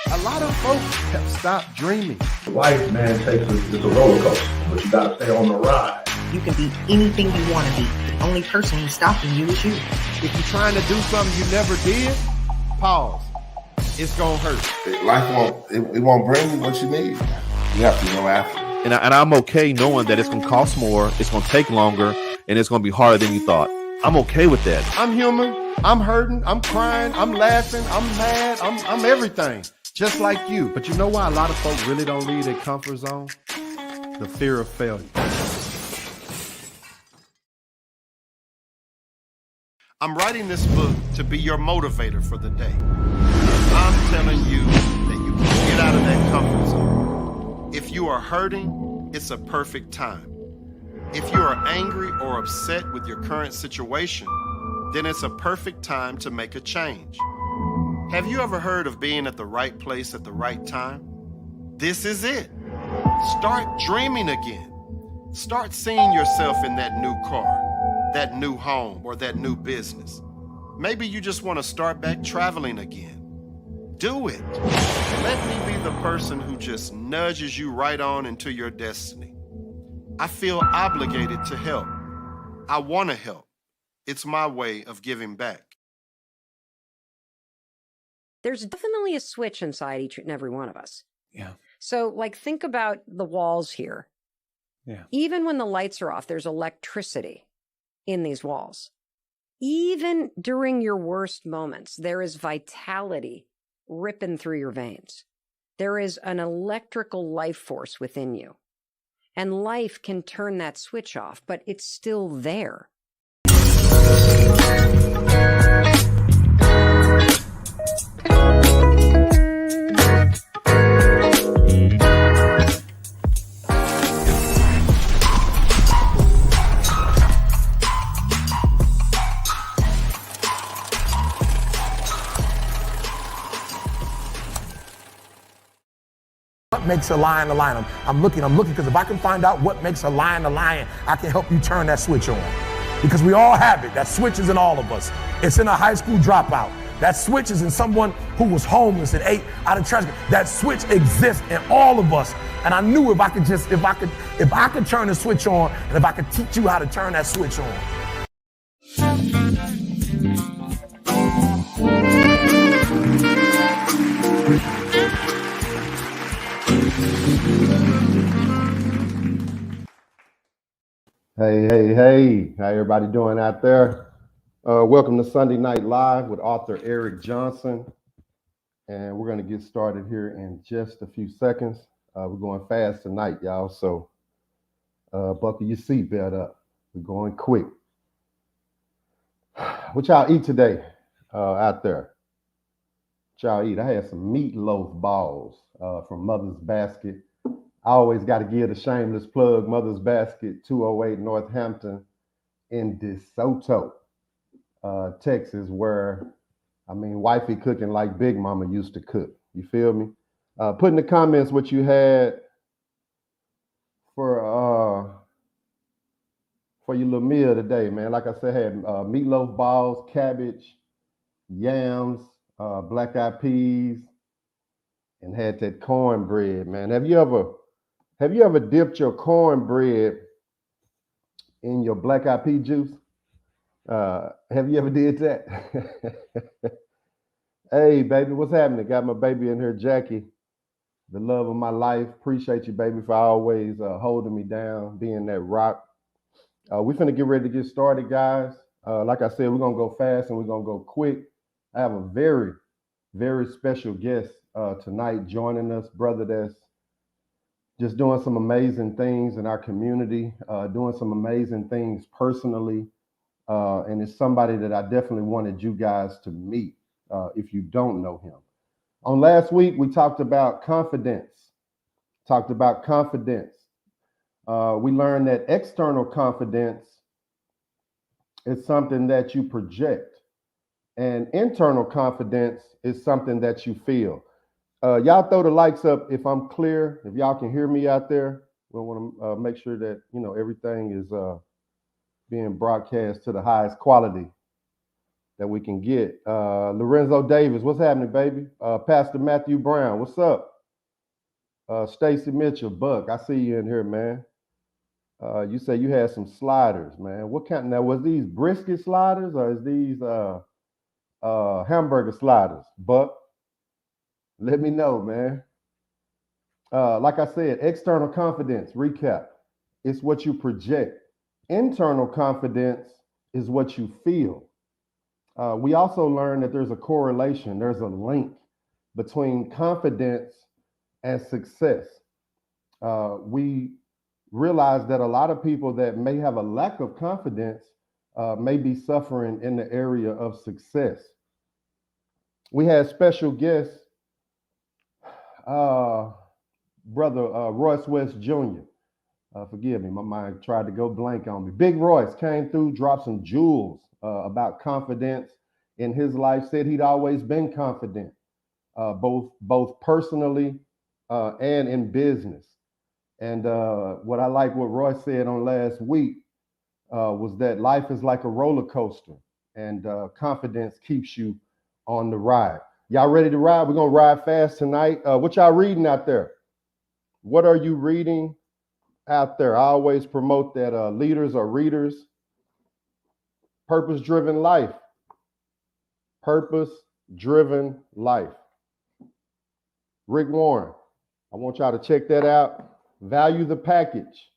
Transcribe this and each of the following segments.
A lot of folks have stopped dreaming. Life, man, it's a roller coaster, but you gotta stay on the ride. You can be anything you want to be. The only person who's stopping you is you. If you're trying to do something you never did, pause. It's gonna hurt. Life won't bring you what you need. You have to go after it. And I'm okay knowing that it's gonna cost more, it's gonna take longer, and it's gonna be harder than you thought. I'm okay with that. I'm human. I'm hurting. I'm crying. I'm laughing. I'm mad. I'm everything. Just like you. But you know why a lot of folks really don't leave their comfort zone? The fear of failure. I'm writing this book to be your motivator for the day. I'm telling you that you can get out of that comfort zone. If you are hurting, it's a perfect time. If you are angry or upset with your current situation, then it's a perfect time to make a change. Have you ever heard of being at the right place at the right time? This is it. Start dreaming again. Start seeing yourself in that new car, that new home, or that new business. Maybe you just want to start back traveling again. Do it. Let me be the person who just nudges you right on into your destiny. I feel obligated to help. I want to help. It's my way of giving back. There's definitely a switch inside each and every one of us. Yeah. So, like, think about the walls here. Yeah. Even when the lights are off, there's electricity in these walls. Even during your worst moments, there is vitality ripping through your veins. There is an electrical life force within you. And life can turn that switch off, but it's still there. What makes a lion a lion? I'm looking because if I can find out what makes a lion, I can help you turn that switch on. Because we all have it. That switch is in all of us. It's in a high school dropout. That switch is in someone who was homeless and ate out of trash. That switch exists in all of us. And I knew if I could turn the switch on, and if I could teach you how to turn that switch on. Hey, how everybody doing out there? Welcome to Sunday Night Live with author Eric Johnson. And we're going to get started here in just a few seconds. We're going fast tonight, y'all. So buckle your seatbelt up. We're going quick. What y'all eat today out there? What y'all eat? I had some meatloaf balls from Mother's Basket. I always got to give the shameless plug, Mother's Basket, 208 Northampton in DeSoto, Texas, where, wifey cooking like Big Mama used to cook. You feel me? Put in the comments what you had for your little meal today, man. Like I said, I had meatloaf balls, cabbage, yams, black-eyed peas, and had that cornbread, man. Have you ever dipped your cornbread in your black-eyed pea juice? Have you ever did that? Hey, baby, what's happening? Got my baby in here, Jackie, the love of my life. Appreciate you, baby, for always holding me down, being that rock. We're finna get ready to get started, guys. Like I said, we're gonna go fast and we're gonna go quick. I have a very, very special guest tonight joining us, brother that's just doing some amazing things in our community, doing some amazing things personally. And it's somebody that I definitely wanted you guys to meet if you don't know him. On last week, we talked about confidence. We learned that external confidence is something that you project, and internal confidence is something that you feel. Y'all throw the likes up if I'm clear, if y'all can hear me out there. We want to make sure that, everything is being broadcast to the highest quality. that we can get. Lorenzo Davis, what's happening, baby? Pastor Matthew Brown, what's up? Stacy Mitchell, Buck, I see you in here, man. You say you had some sliders, man. What kind? Now, was these brisket sliders or is these hamburger sliders? Buck, let me know, man. Like I said, external confidence, recap, it's what you project. Internal confidence is what you feel. We also learned that there's a correlation, there's a link between confidence and success. We realize that a lot of people that may have a lack of confidence may be suffering in the area of success. We had special guests, brother Royce West Jr. Forgive me, my mind tried to go blank on me. Big Royce came through, dropped some jewels about confidence in his life, said he'd always been confident, both personally and in business. And what I like what Royce said on last week was that life is like a roller coaster and confidence keeps you on the ride. Y'all ready to ride? We're going to ride fast tonight. What y'all reading out there? What are you reading out there? I always promote that leaders are readers. Purpose-driven life. Purpose-driven life. Rick Warren. I want y'all to check that out. Value the package.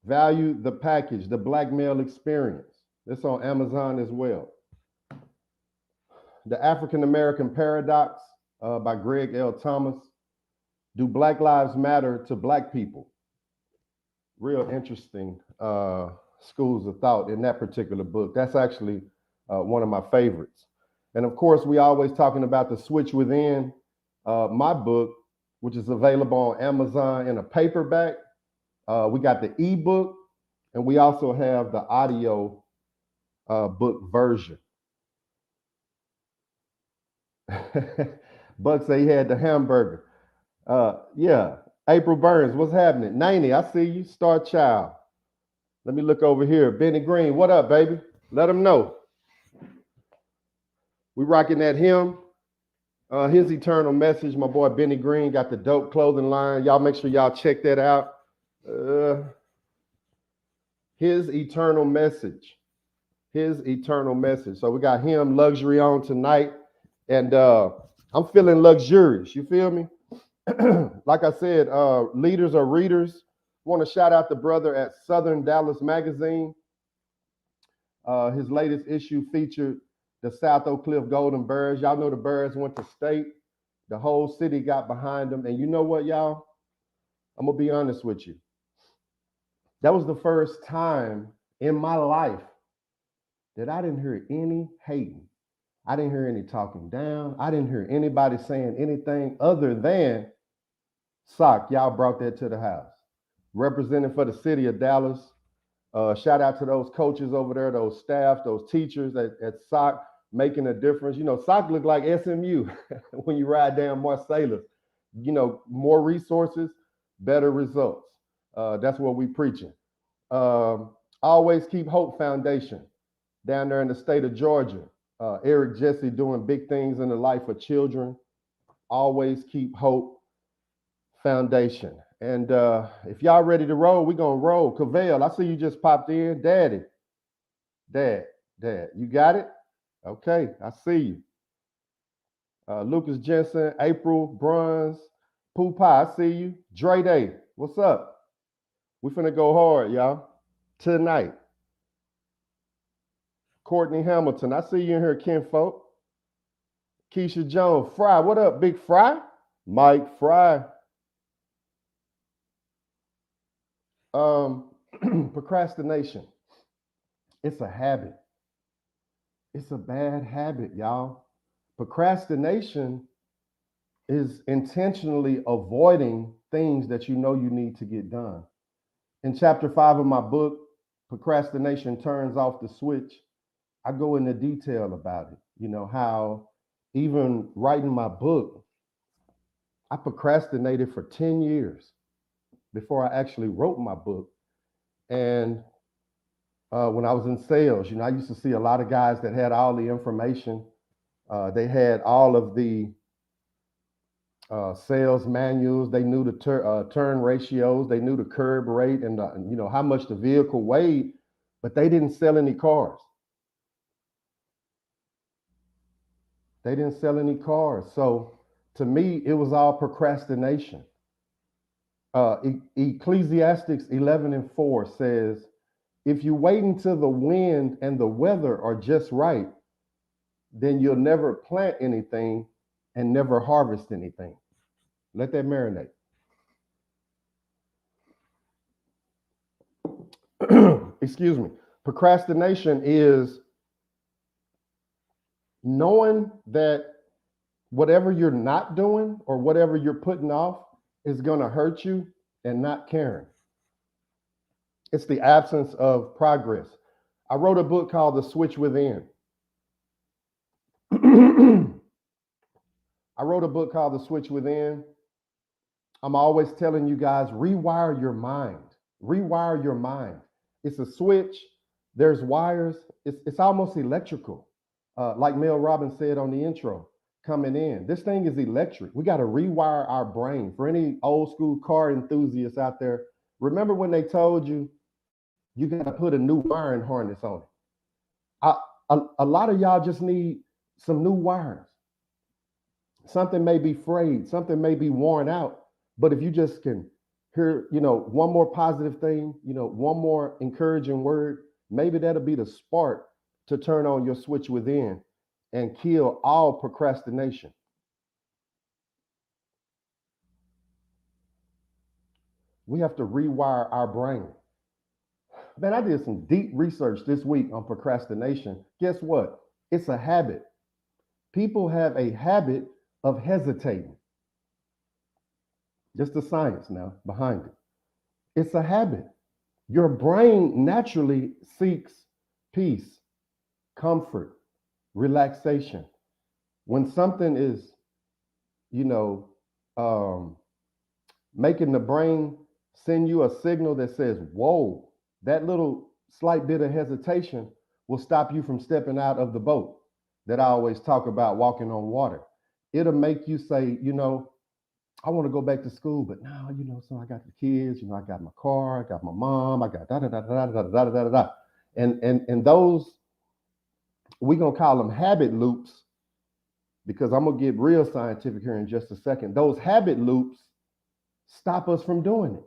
Value the package, the blackmail experience. It's on Amazon as well. The African American Paradox by Greg L. Thomas. Do Black Lives Matter to Black people? Real interesting schools of thought in that particular book. That's actually one of my favorites. And of course, we always talking about The Switch Within, my book, which is available on Amazon in a paperback. We got the ebook, and we also have the audio book version. Buck say he had the hamburger. Yeah. April Burns, what's happening? Naney, I see you. Star Child. Let me look over here. Benny Green, what up, baby? Let him know. We rocking that hymn. His Eternal Message. My boy Benny Green got the dope clothing line. Y'all make sure y'all check that out. His Eternal Message. His Eternal Message. So we got him, Luxury, on tonight. And I'm feeling luxurious. You feel me? Like I said, leaders are readers. Want to shout out the brother at Southern Dallas Magazine. His latest issue featured the South Oak Cliff Golden Bears. Y'all know the Bears went to state. The whole city got behind them. And you know what, y'all? I'm going to be honest with you. That was the first time in my life that I didn't hear any hating. I didn't hear any talking down. I didn't hear anybody saying anything other than, Sock, y'all brought that to the house. Representing for the city of Dallas. Shout out to those coaches over there, those staff, those teachers at Sock, making a difference. You know, Sock look like SMU when you ride down Marsalis. You know, more resources, better results. That's what we preaching. Always Keep Hope Foundation down there in the state of Georgia. Eric Jesse doing big things in the life of children. Always Keep Hope Foundation. And if y'all ready to roll, we're going to roll. Cavell, I see you just popped in. Daddy. Dad. You got it? Okay, I see you. Lucas Jensen, April, Bronze, Poopa, I see you. Dre Day, what's up? We finna go hard, y'all, tonight. Courtney Hamilton, I see you in here, kinfolk. Keisha Jones, Fry, what up, Big Fry? Mike Fry. Procrastination. It's a habit. It's a bad habit, y'all. Procrastination is intentionally avoiding things that you know you need to get done. In chapter 5 of my book, Procrastination Turns Off the Switch, I go into detail about it. You know, how even writing my book, I procrastinated for 10 years before I actually wrote my book. And When I was in sales, I used to see a lot of guys that had all the information. They had all of the sales manuals. They knew the turn ratios. They knew the curb rate and how much the vehicle weighed, but they didn't sell any cars. They didn't sell any cars. So to me, it was all procrastination. Ecclesiastes 11:4 says, if you wait until the wind and the weather are just right, then you'll never plant anything and never harvest anything. Let that marinate. Excuse me. Procrastination is knowing that whatever you're not doing or whatever you're putting off is going to hurt you and not caring. It's the absence of progress. I wrote a book called The Switch Within. I wrote a book called The Switch Within. I'm always telling you guys, rewire your mind. Rewire your mind. It's a switch. There's wires. It's almost electrical. Like Mel Robbins said on the intro, coming in. This thing is electric. We got to rewire our brain. For any old school car enthusiasts out there, remember when they told you, you got to put a new wiring harness on it. A lot of y'all just need some new wires. Something may be frayed, something may be worn out, but if you just can hear, one more positive thing, one more encouraging word, maybe that'll be the spark to turn on your switch within and kill all procrastination. We have to rewire our brain. Man, I did some deep research this week on procrastination. Guess what? It's a habit. People have a habit of hesitating. Just the science now behind it. It's a habit. Your brain naturally seeks peace, comfort, relaxation. When something is, making the brain send you a signal that says, whoa, that little slight bit of hesitation will stop you from stepping out of the boat that I always talk about, walking on water. It'll make you say, I want to go back to school, but now, so I got the kids, I got my car, I got my mom, I got da da da da da da da da da. And those, we're gonna call them habit loops, because I'm gonna get real scientific here in just a second. Those habit loops stop us from doing it.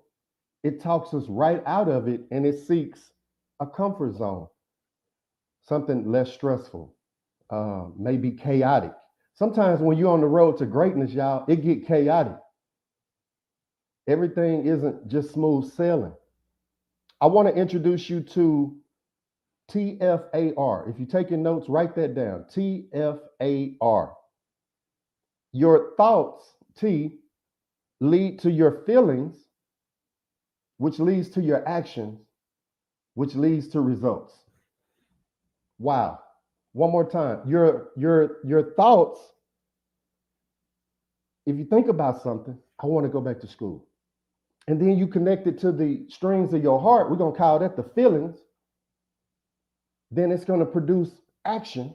It talks us right out of it, and it seeks a comfort zone, something less stressful, maybe chaotic. Sometimes when you're on the road to greatness, y'all, it get chaotic. Everything isn't just smooth sailing. I want to introduce you to TFAR. If you're taking notes, write that down. TFAR. Your thoughts, T, lead to your feelings, which leads to your actions, which leads to results. Wow. One more time. Your thoughts, if you think about something, I want to go back to school. And then you connect it to the strings of your heart. We're going to call that the feelings. Then it's going to produce action.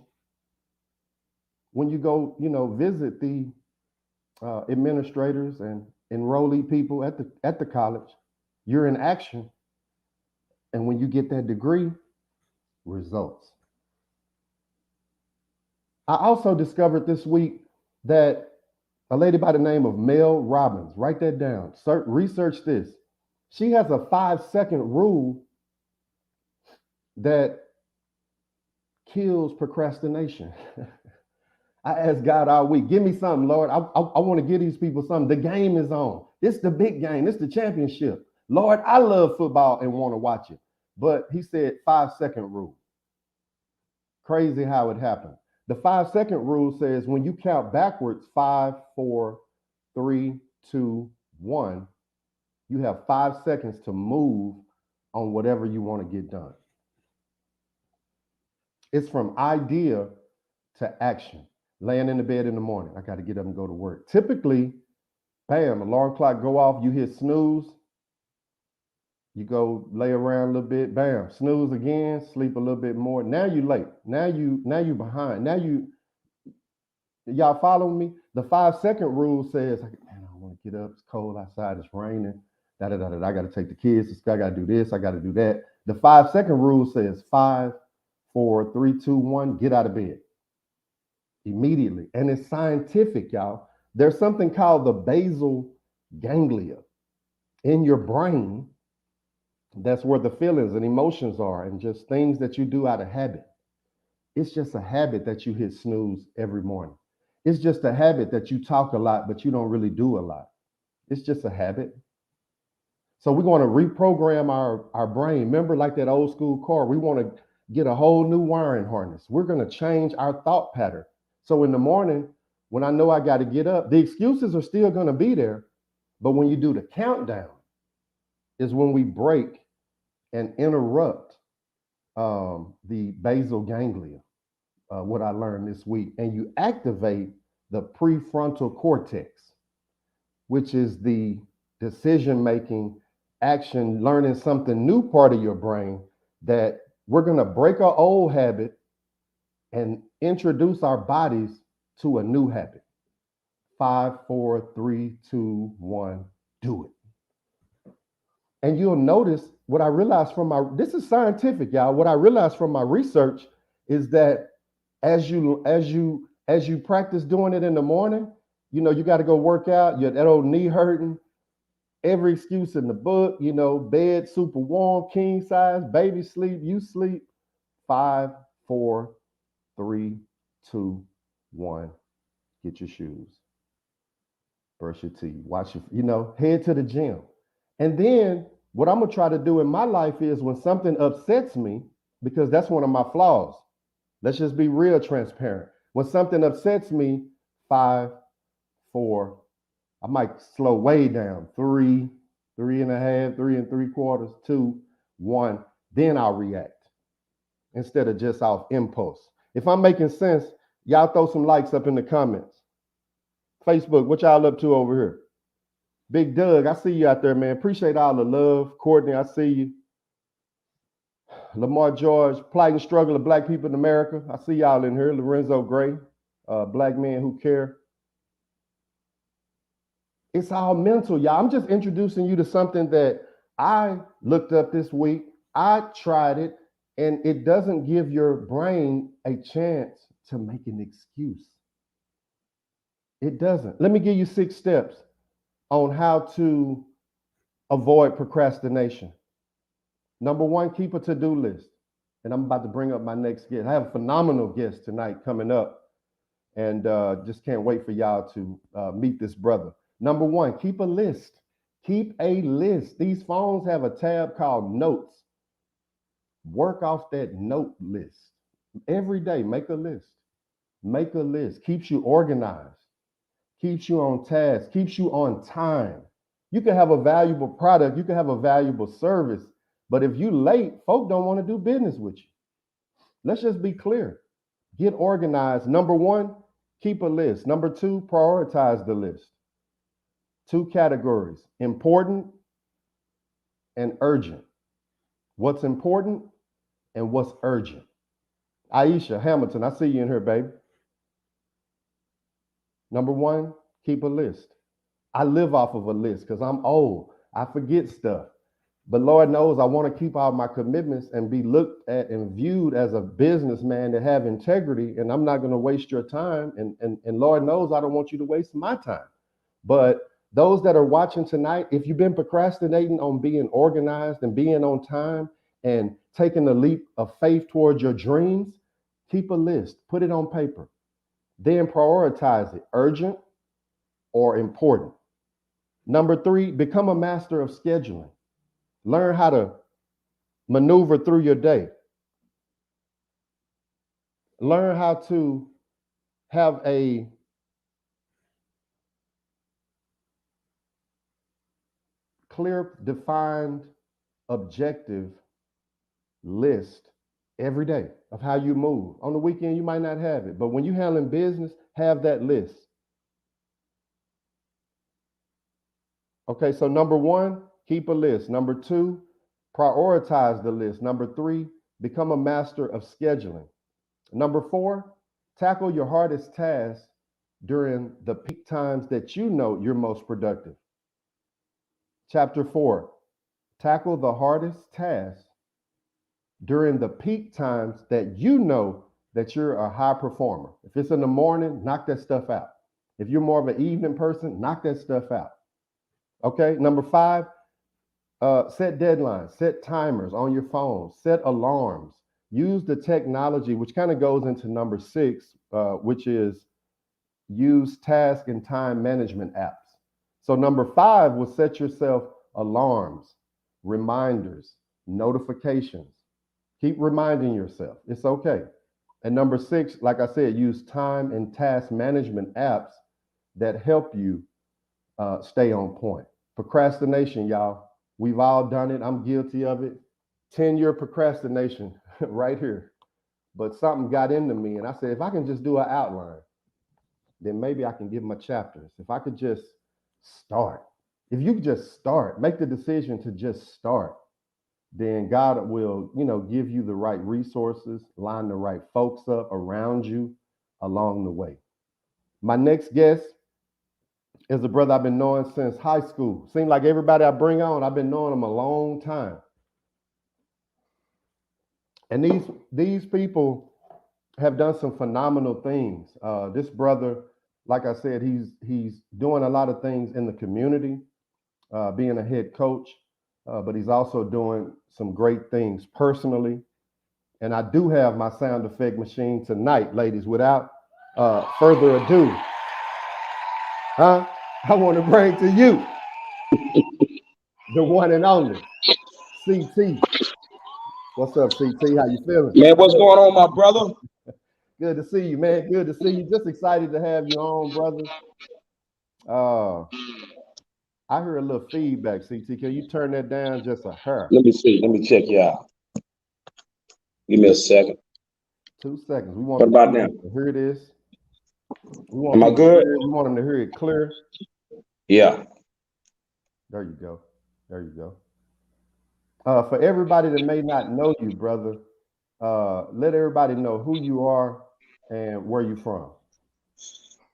When you go, visit the administrators and enrollee people at the college, you're in action. And when you get that degree, results. I also discovered this week that a lady by the name of Mel Robbins, write that down, research this. She has a 5-second rule that kills procrastination. I asked God all week, give me something, Lord. I want to give these people something. The game is on. This is the big game. This is the championship. Lord, I love football and want to watch it. But he said 5-second rule. Crazy how it happened. The 5-second rule says when you count backwards, 5, 4, 3, 2, 1, you have 5 seconds to move on whatever you want to get done. It's from idea to action. Laying in the bed in the morning, I got to get up and go to work. Typically, bam, alarm clock go off, you hit snooze. You go lay around a little bit, bam, snooze again, sleep a little bit more. Now you late. Now you behind. Y'all following me? The 5-second rule says, man, I don't want to get up. It's cold outside. It's raining. I got to take the kids. I got to do this. I got to do that. The 5-second rule says 5, 4, 3, 2, 1. Get out of bed immediately. And it's scientific, y'all. There's something called the basal ganglia in your brain. That's where the feelings and emotions are, and just things that you do out of habit. It's just a habit that you hit snooze every morning. It's just a habit that you talk a lot, but you don't really do a lot. It's just a habit. So we're going to reprogram our brain. Remember, like that old school car, we want to get a whole new wiring harness. We're going to change our thought pattern. So in the morning, when I know I got to get up, the excuses are still going to be there. But when you do the countdown, is when we break and interrupt the basal ganglia, what I learned this week, and you activate the prefrontal cortex, which is the decision-making, action, learning something new part of your brain, that we're going to break our old habit and introduce our bodies to a new habit. 5, 4, 3, 2, 1, do it. And you'll notice what I realized from this is scientific, y'all. What I realized from my research is that as you practice doing it in the morning, you know, you got to go work out, that old knee hurting, every excuse in the book, you know, bed super warm, king size, baby sleep, you sleep. 5, 4, 3, 2, 1, get your shoes, brush your teeth, head to the gym. And then what I'm going to try to do in my life is, when something upsets me, because that's one of my flaws. Let's just be real transparent. When something upsets me, 5, 4, I might slow way down. 3, 3.5, 3 3/4, 2, 1. Then I'll react instead of just off impulse. If I'm making sense, y'all throw some likes up in the comments. Facebook, what y'all up to over here? Big Doug, I see you out there, man. Appreciate all the love. Courtney, I see you. Lamar George, plight and struggle of Black people in America. I see y'all in here. Lorenzo Gray, Black Men Who Care. It's all mental, y'all. I'm just introducing you to something that I looked up this week. I tried it, and it doesn't give your brain a chance to make an excuse. It doesn't. Let me give you 6 steps on how to avoid procrastination. Number 1, keep a to-do list. And I'm about to bring up my next guest. I have a phenomenal guest tonight coming up, and just can't wait for y'all to meet this brother. Number 1, keep a list. Keep a list. These phones have a tab called Notes. Work off that note list. Every day, make a list. Make a list. Keeps you organized. Keeps you on task, keeps you on time. You can have a valuable product, you can have a valuable service, but if you late, folk don't want to do business with you. Let's just be clear. Get organized. Number 1, keep a list. Number 2, prioritize the list. 2 categories: important and urgent. What's important and what's urgent. Aisha Hamilton, I see you in here, baby. Number 1, keep a list. I live off of a list because I'm old. I forget stuff. But Lord knows I want to keep all my commitments and be looked at and viewed as a businessman that have integrity, and I'm not going to waste your time. And Lord knows I don't want you to waste my time. But those that are watching tonight, if you've been procrastinating on being organized and being on time and taking a leap of faith towards your dreams, keep a list. Put it on paper. Then prioritize it, urgent or important. Number 3, become a master of scheduling. Learn how to maneuver through your day. Learn how to have a clear, defined, objective list every day of how you move. On the weekend, you might not have it, but when you're handling business, have that list. Okay, so number 1, keep a list. Number 2, Prioritize the list. Number 3, become a master of scheduling. Number 4, tackle your hardest tasks during the peak times that you know you're most productive. Chapter 4, tackle the hardest tasks during the peak times that you know that you're a high performer. If it's in the morning, knock that stuff out. If you're more of an evening person, knock that stuff out. Okay, number 5, set deadlines, set timers on your phone, set alarms, use the technology, which kind of goes into number 6, which is use task and time management apps. So number 5 will set yourself alarms, reminders, notifications. Keep reminding yourself. It's okay. And number 6, like I said, use time and task management apps that help you stay on point. Procrastination, y'all. We've all done it. I'm guilty of it. 10-year procrastination right here. But something got into me, and I said, if I can just do an outline, then maybe I can give my chapters. If I could just start. If you just start, make the decision to just start, then God will, give you the right resources, line the right folks up around you along the way. My next guest is a brother I've been knowing since high school. Seems like everybody I bring on, I've been knowing them a long time. And these people have done some phenomenal things. This brother, like I said, he's doing a lot of things in the community, being a head coach, but he's also doing some great things personally. And I do have my sound effect machine tonight, ladies. Without further ado, I want to bring to you the one and only CT. What's up, CT? How you feeling? Man, what's going on, my brother? Good to see you, man. Good to see you. Just excited to have you on, brother. I heard a little feedback, CT. Can you turn that down just a hair? Let me see. Let me check you out. Give me a second. 2 seconds. We want What about now? to hear this. Am I good? We want them to hear it clear. Yeah. There you go. There you go. For everybody that may not know you, brother, let everybody know who you are and where you from.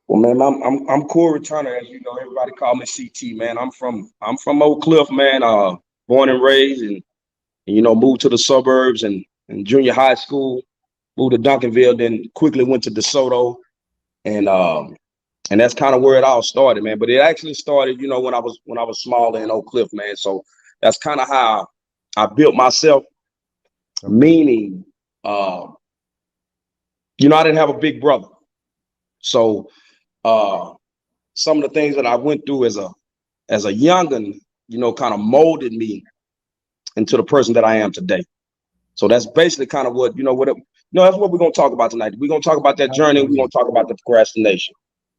Well, man, I'm Corey Turner, as you know. Everybody call me CT, man. I'm from Oak Cliff, man. Born and raised, and moved to the suburbs and junior high school. Moved to Duncanville, then quickly went to DeSoto, and that's kind of where it all started, man. But it actually started, when I was smaller in Oak Cliff, man. So that's kind of how I built myself. Okay. Meaning, I didn't have a big brother, so some of the things that I went through as a youngin, kind of molded me into the person that I am today. So that's basically kind of what that's what we're gonna talk about tonight. We're gonna talk about that journey. We're gonna talk about the procrastination.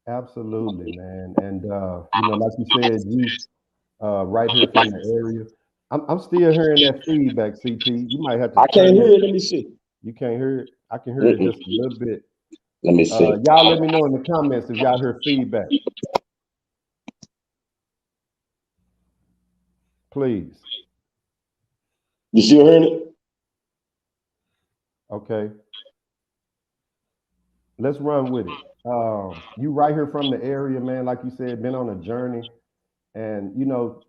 Absolutely, man. And like you said, you right here from the area. I'm still hearing that feedback, CT. You might have to. I can't hear it. Let me see. You can't hear it? I can hear it just a little bit. Let me see. Y'all let me know in the comments if y'all hear feedback. Please. You still hearing it? Okay. Let's run with it. You right here from the area, man, like you said, been on a journey. And,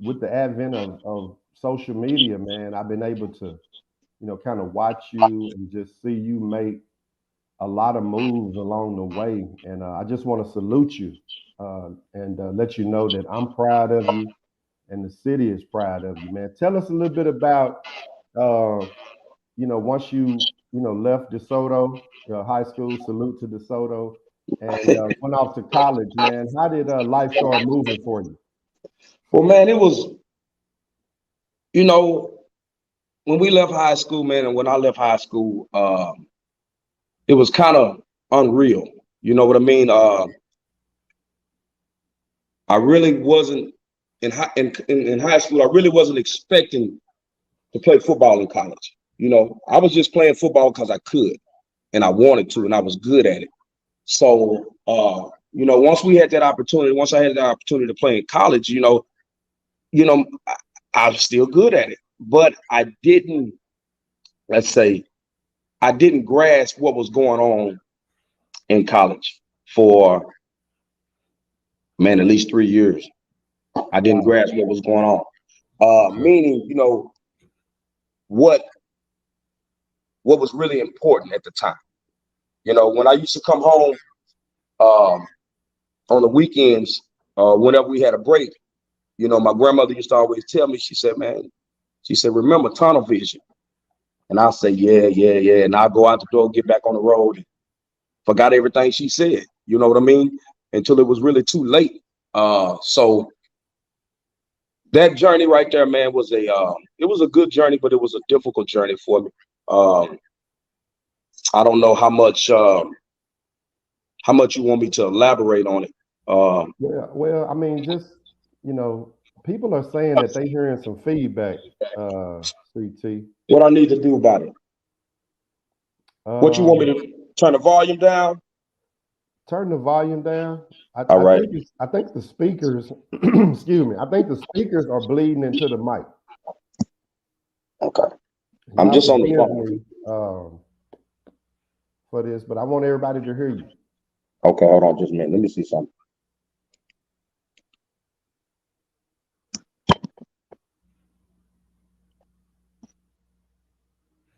with the advent of social media, man, I've been able to, kind of watch you and just see you make a lot of moves along the way. And I just want to salute you and let you know that I'm proud of you and the city is proud of you, man. Tell us a little bit about, once you, left DeSoto, high school, salute to DeSoto, and went off to college, man. How did life start moving for you? Well, man, it was, when we left high school, man, and when I left high school, it was kind of unreal. You know what I mean? I really wasn't in high school. I really wasn't expecting to play football in college. I was just playing football because I could, and I wanted to, and I was good at it. So, once I had that opportunity to play in college, I was still good at it. I didn't, let's say, I didn't grasp what was going on in college for, man, at least 3 years. I didn't grasp what was going on. Meaning, you know, what was really important at the time. You know, when I used to come home on the weekends, whenever we had a break, you know, my grandmother used to always tell me, she said, man, she said, remember tunnel vision. And I'll say, yeah, yeah, yeah. And I'll go out the door, get back on the road, and forgot everything she said. You know what I mean? Until it was really too late. So that journey right there, man, was it was a good journey, but it was a difficult journey for me. I don't know how much you want me to elaborate on it. Yeah, well, I mean, just, you know, people are saying that they hearing some feedback, CT. What I need to do about it? What you want me to turn the volume down? Turn the volume down. All right. I think the speakers, excuse me, I think the speakers are bleeding into the mic. Okay. I'm just on the phone for this, but I want everybody to hear you. Okay, hold on just a minute. Let me see something.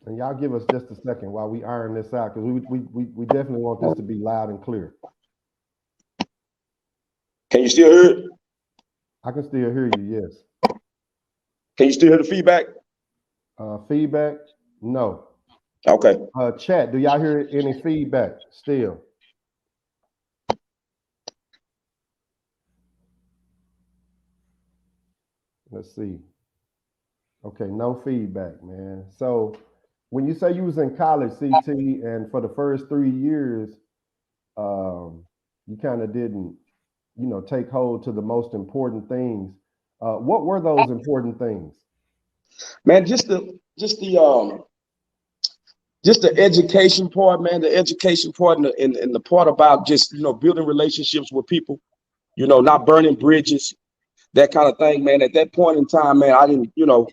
And y'all give us just a second while we iron this out, because we definitely want this to be loud and clear. Can you still hear it? I can still hear you, yes. Can you still hear the feedback? Feedback? No. Okay. Chat, do y'all hear any feedback still? Let's see. Okay, no feedback, man. So when you say you was in college, CT, and for the first 3 years, you kind of didn't, you know, take hold to the most important things. What were those important things? Man, just the education part, man. The education part and the part about just, you know, building relationships with people, you know, not burning bridges, that kind of thing, man. At that point in time, man, I didn't, you know,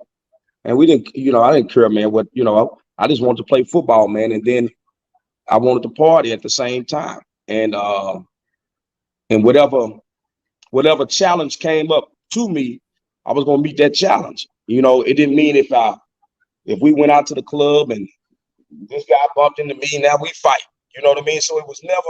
and we didn't, you know, I didn't care, man, what, you know, I just wanted to play football, man. And then I wanted to party at the same time. And whatever challenge came up to me, I was gonna meet that challenge. You know, it didn't mean if we went out to the club and this guy bumped into me, now we fight. You know what I mean? So it was never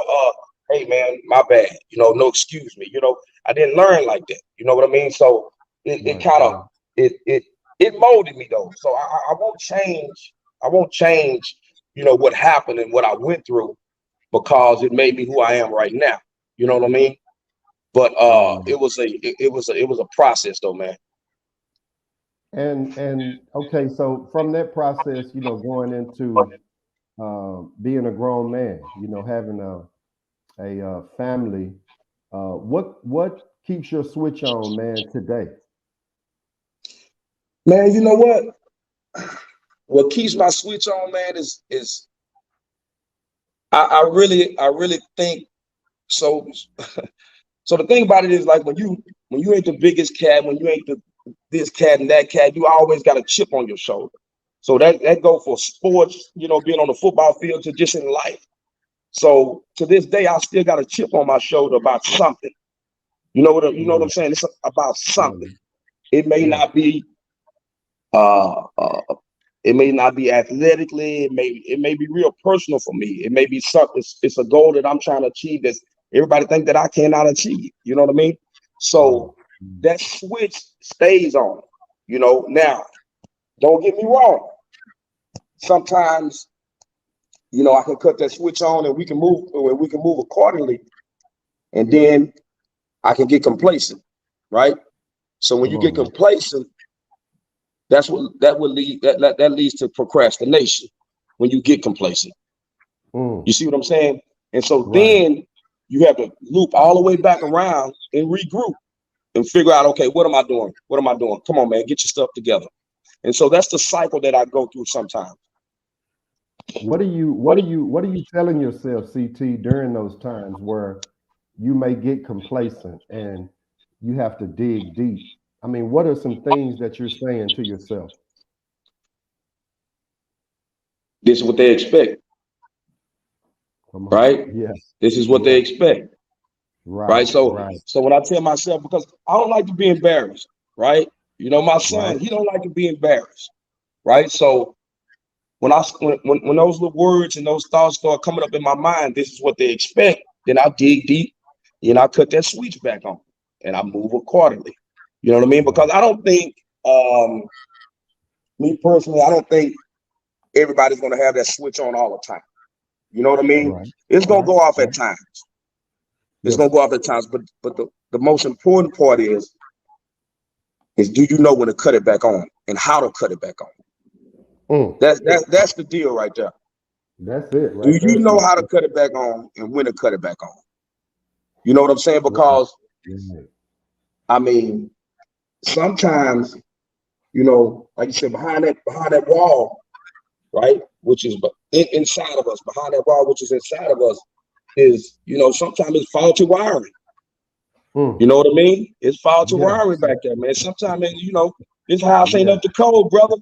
hey man, my bad. You know, no excuse me. You know, I didn't learn like that. You know what I mean? So it kind of it molded me though. So I won't change. I won't change, you know, what happened and what I went through because it made me who I am right now. You know what I mean? But it was a process though, man. And okay, so from that process, you know, going into being a grown man, you know, having a family, what keeps your switch on, man, today? Man, you know what? What keeps my switch on, man, is I really think so. So the thing about it is, like, when you ain't the biggest cat, when you ain't this cat and that cat, you always got a chip on your shoulder. So that go for sports, you know, being on the football field, to just in life. So to this day, I still got a chip on my shoulder about something. You know what I'm saying? It's about something. It may not be it may not be athletically, it may be real personal for me. It may be something, it's a goal that I'm trying to achieve that everybody think that I cannot achieve. You know what I mean? So that switch stays on. You know, now don't get me wrong. Sometimes, you know, I can cut that switch on and we can move accordingly. And then I can get complacent, right? So when you get complacent, that leads to procrastination when you get complacent. You see what I'm saying? And so then you have to loop all the way back around and regroup and figure out, okay, what am I doing? What am I doing? Come on, man, get your stuff together. And so that's the cycle that I go through sometimes. What are you telling yourself, CT, during those times where you may get complacent and you have to dig deep? I mean, what are some things that you're saying to yourself? This is what they expect, Come on. right? Yes. This is what they expect, right? So, Right. so when I tell myself, because I don't like to be embarrassed, right? You know, my son, Right. he don't like to be embarrassed, right? So when those little words and those thoughts start coming up in my mind, this is what they expect. Then I dig deep, and I cut that switch back on, and I move accordingly. You know what I mean? Because I don't think, me personally, I don't think everybody's going to have that switch on all the time. You know what I mean? Right. It's going to go off Right. at times. It's Yes. going to go off at times. But the most important part is do you know when to cut it back on and how to cut it back on? That's the deal right there. That's it. Do Right you there. know how to cut it back on and when to cut it back on? You know what I'm saying? Because I mean, sometimes, you know, like you said, behind that wall, right, which is inside of us, behind that wall, which is inside of us, is, you know, sometimes it's faulty wiring. You know what I mean? It's faulty wiring back there, man. Sometimes, you know, this house ain't up to code, brother.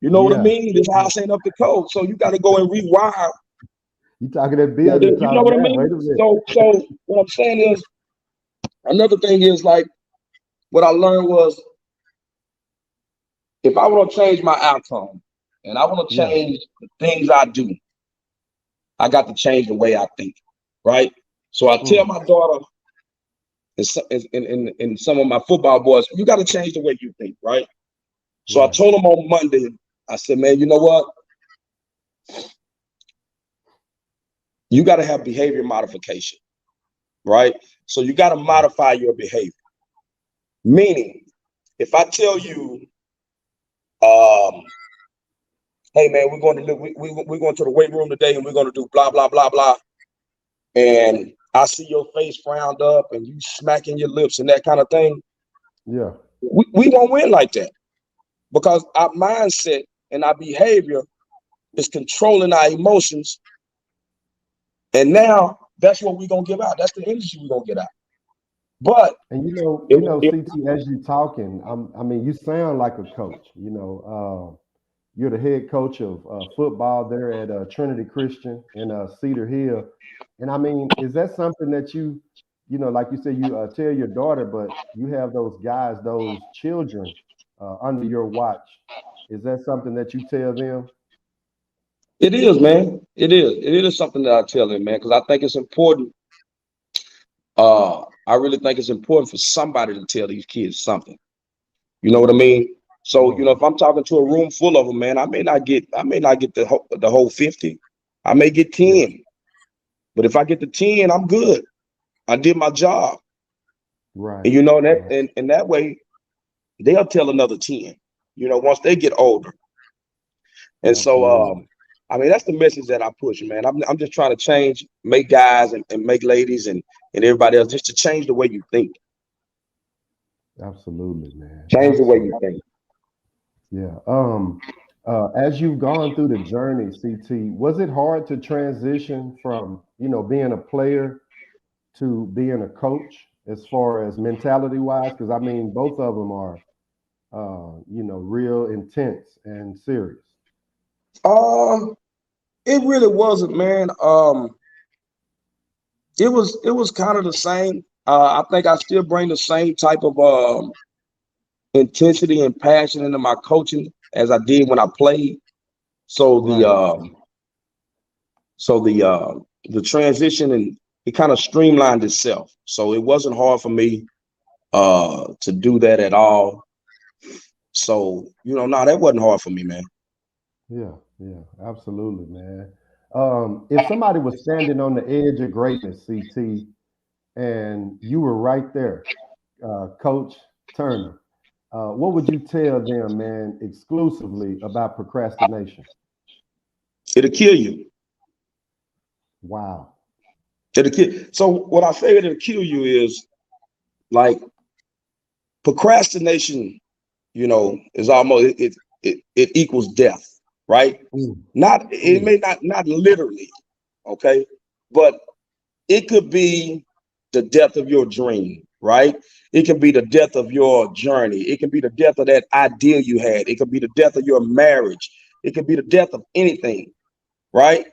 You know what I mean? This house ain't up to code, so you got to go and rewire. You talking that building? You know what I mean? So what I'm saying is, another thing is, like, what I learned was, if I want to change my outcome and I want to change the things I do, I got to change the way I think, right? So I tell my daughter and some of my football boys, you got to change the way you think, right? So I told them on Monday, I said, man, you know what? You got to have behavior modification, right? So you got to modify your behavior. Meaning, if I tell you, hey man, we're going to the weight room today and we're going to do blah blah blah blah, and I see your face frowned up and you smacking your lips and that kind of thing, we won't win like that, because our mindset and our behavior is controlling our emotions, and now that's what we're gonna give out. That's the energy we're gonna get out. But and you know, CT, as you talking, I mean, you sound like a coach. You know, you're the head coach of football there at Trinity Christian in Cedar Hill, and I mean, is that something that you know, like you said, you tell your daughter, but you have those guys, those children under your watch. Is that something that you tell them? It is, man. It is something that I tell them, man, because I think it's important. I really think it's important for somebody to tell these kids something. You know what I mean? So, you know, if I'm talking to a room full of them, man, I may not get the whole 50. I may get 10. But if I get the 10, I'm good. I did my job. Right. And you know that, and that way they'll tell another 10, you know, once they get older. And so I mean, that's the message that I push, man. I'm just trying to change, make guys and make ladies and everybody else, just to change the way you think. Absolutely, man. Change the way you think. Yeah. As you've gone through the journey, CT, was it hard to transition from, you know, being a player to being a coach as far as mentality wise? Because I mean, both of them are, you know, real intense and serious. It really wasn't, man. It was kind of the same. I think I still bring the same type of intensity and passion into my coaching as I did when I played. So the transition, and it kind of streamlined itself. So it wasn't hard for me to do that at all. So, you know, no, that wasn't hard for me, man. Yeah, absolutely, man. If somebody was standing on the edge of greatness, CT, and you were right there, Coach Turner, what would you tell them, man, exclusively about procrastination? It'll kill you. Wow. It'll kill. So what I say it'll kill you is, like, procrastination, you know, is almost it equals death, right? It may not literally, okay, but it could be the death of your dream, right? It can be the death of your journey. It can be the death of that idea you had. It could be the death of your marriage. It could be the death of anything, right?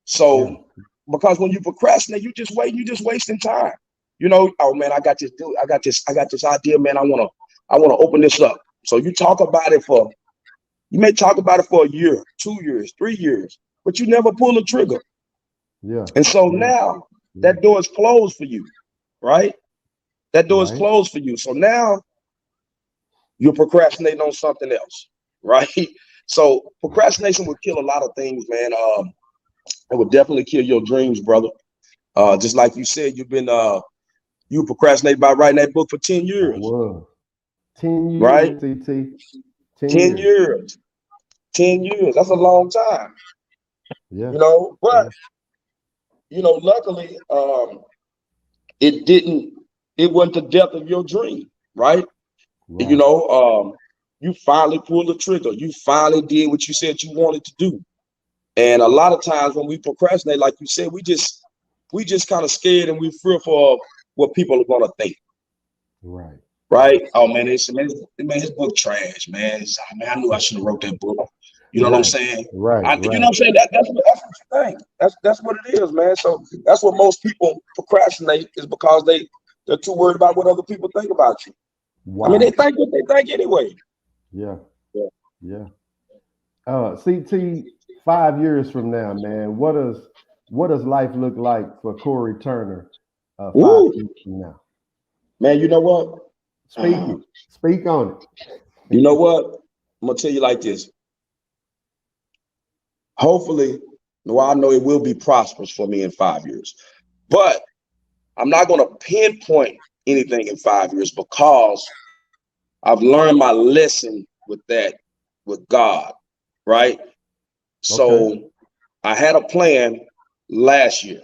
So because when you procrastinate, you just wasting time. You know, oh man, I got this idea, man. I wanna open this up. So you may talk about it for a year, 2 years, 3 years, but you never pull the trigger. Yeah. And so now that door is closed for you, right? That door is closed for you. So now you're procrastinating on something else, right? So procrastination will kill a lot of things, man. It will definitely kill your dreams, brother. Just like you said, you procrastinated by writing that book for 10 years. 10 years, right? CT. 10 years. 10 years. That's a long time. Yeah. You know, but you know, luckily, it wasn't the death of your dream, right? You know, you finally pulled the trigger. You finally did what you said you wanted to do. And a lot of times when we procrastinate, like you said, we just kind of scared and we fearful of what people are gonna think. Right. Oh man, his book trash, man. I knew I should have wrote that book. You know what I'm saying? You know what I'm saying? That's what you think. That's what it is, man. So that's what most people procrastinate is because they're too worried about what other people think about you. I mean, they think what they think anyway. Yeah. CT, 5 years from now, man, what does life look like for Corey Turner 5 years from now? Man, you know what? Speak on it. You know what? I'm gonna tell you like this. Hopefully, well, I know it will be prosperous for me in 5 years, but I'm not gonna pinpoint anything in 5 years because I've learned my lesson with God, right? So I had a plan last year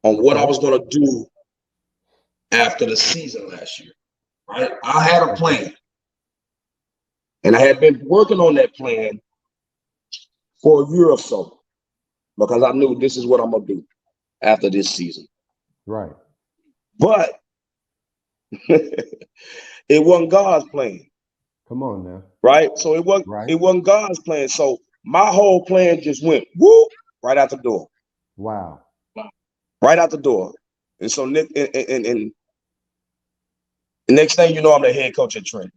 on what I was gonna do after the season last year, right? I had a plan. And I had been working on that plan for a year or so because I knew this is what I'm gonna do after this season. Right. But it wasn't God's plan. Come on now. Right. So it wasn't God's plan. So my whole plan just went whoop right out the door. Wow. Right out the door. And so and the next thing you know, I'm the head coach at Trent.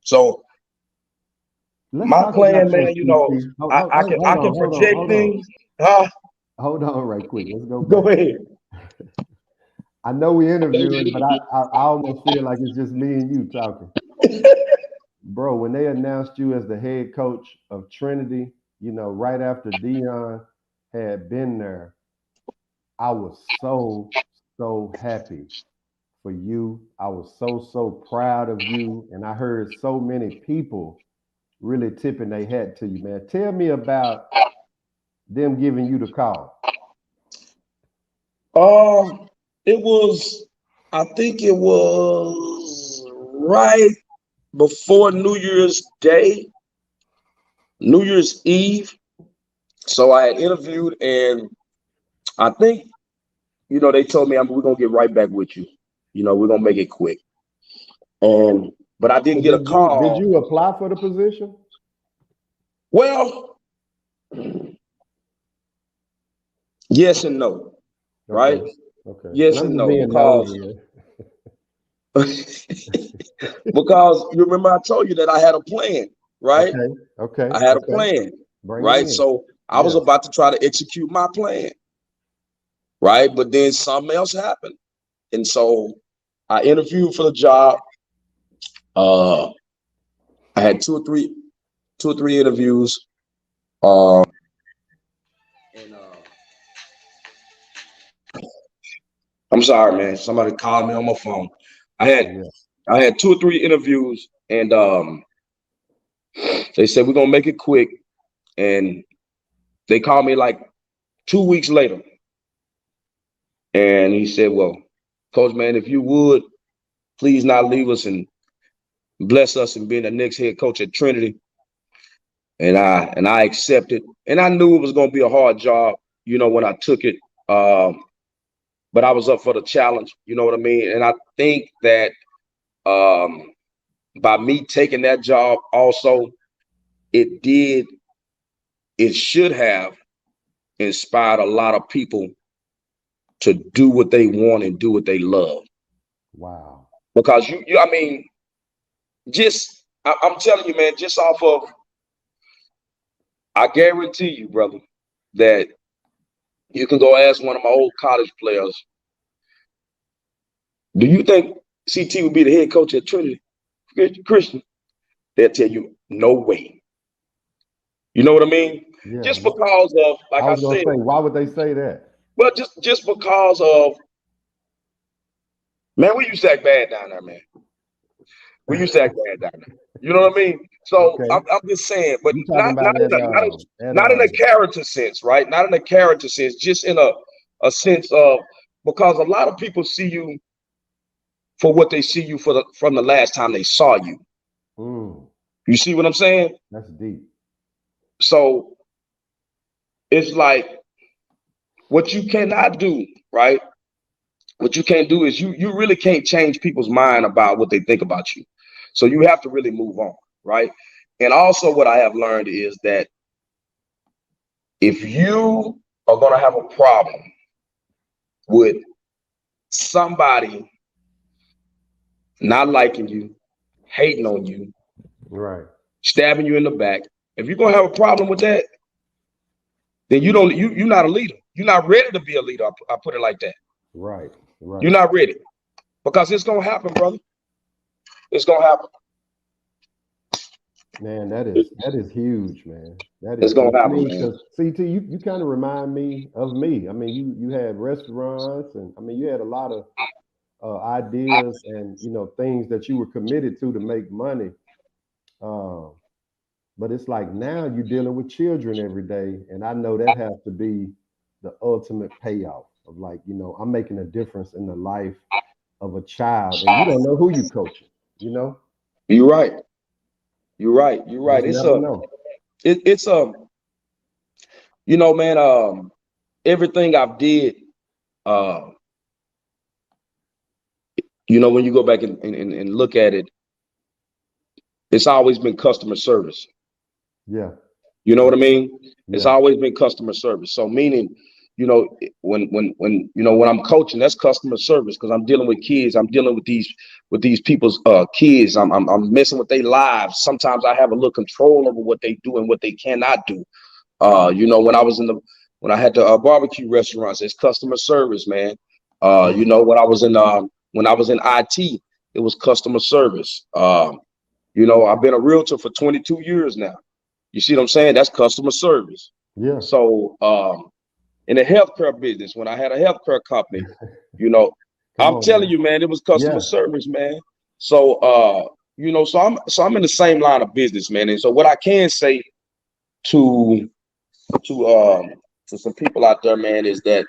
So my plan, man, you know, I can project things. Hold on right quick. Let's go back. Go ahead. I know we interviewing, but I almost feel like it's just me and you talking. Bro, when they announced you as the head coach of Trinity, you know, right after Dion had been there, I was so happy for you. I was so proud of you. And I heard so many people really tipping their hat to you, man. Tell me about them giving you the call. I think it was right before New Year's Day, New Year's Eve. So I had interviewed and I think, you know, they told me we're gonna get right back with you. You know, we're gonna make it quick. But I didn't get a call. Did you apply for the position? Well, yes and no. Right? Okay. Yes and no. Because you remember I told you that I had a plan, right? Okay. I had a plan, right? So I was about to try to execute my plan, right? But then something else happened. And so I interviewed for the job. I had two or three interviews. I'm sorry, man. Somebody called me on my phone. I had 2 or 3 interviews, and they said we're gonna make it quick. And they called me like 2 weeks later, and he said, "Well, Coach, man, if you would please not leave us and bless us in being the next head coach at Trinity." And I accepted, and I knew it was gonna be a hard job, you know, when I took it. But I was up for the challenge, you know what I mean? And I think that by me taking that job also, it did it should have inspired a lot of people to do what they want and do what they love. Wow. Because I mean, I'm telling you, man, just off of, I guarantee you, brother, that you can go ask one of my old college players, do you think CT would be the head coach at Trinity Christian? They'll tell you, no way. You know what I mean? Yeah. Just because of, like I was gonna said, say, why would they say that? well, just because of, man, we used to act bad down there, man. We used to act bad down there. You know what I mean? So Okay. I'm just saying, but You talking about not in a character sense, right? Not in a character sense, just in a sense of, because a lot of people see you for what they see you from the last time they saw you. You see what I'm saying? That's deep. So it's like, what you cannot do, right? What you can't do is you really can't change people's mind about what they think about you. So you have to really move on, right? And also what I have learned is that if you are going to have a problem with somebody not liking you, hating on you, right, stabbing you in the back, if you're going to have a problem with that, then you're not a leader. You're not ready to be a leader. I put it like that. Right. You're not ready, because it's going to happen, brother. It's going to happen. Man, that is huge, man. That is, it's gonna happen, man. Because CT, you kind of remind me of me. I mean, you had restaurants, and I mean, you had a lot of ideas and things that you were committed to make money. But it's like now you're dealing with children every day, and I know that has to be the ultimate payoff of, like, I'm making a difference in the life of a child, and you don't know who you coaching. You're right. You're right. You're right. It's man, everything I've did, when you go back and look at it, it's always been customer service. Yeah. You know what I mean? Yeah. It's always been customer service. So meaning, when I'm coaching, that's customer service, because I'm dealing with kids. I'm dealing with these people's kids. I'm messing with their lives. Sometimes I have a little control over what they do and what they cannot do. When I had the barbecue restaurants, it's customer service, man. When I was in IT, it was customer service. I've been a realtor for 22 years now. You see what I'm saying? That's customer service. Yeah. So in the healthcare business, when I had a healthcare company, I'm telling you, man, it was customer service, man. So so I'm in the same line of business, man. And so what I can say to some people out there, man, is that,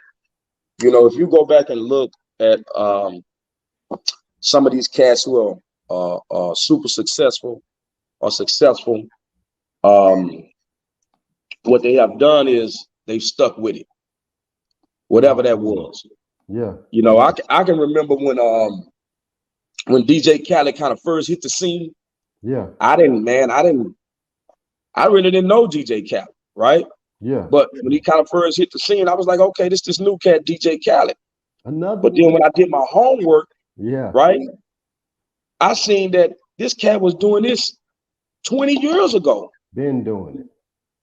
if you go back and look at some of these cats who are super successful or successful, what they have done is they've stuck with it, whatever that was. Yeah. I can remember when DJ Khaled kind of first hit the scene. Yeah. I really didn't know DJ Khaled, right? Yeah. But when he kind of first hit the scene, I was like, okay, this new cat, DJ Khaled. Another. But then when I did my homework, yeah, right, I seen that this cat was doing this 20 years ago. Been doing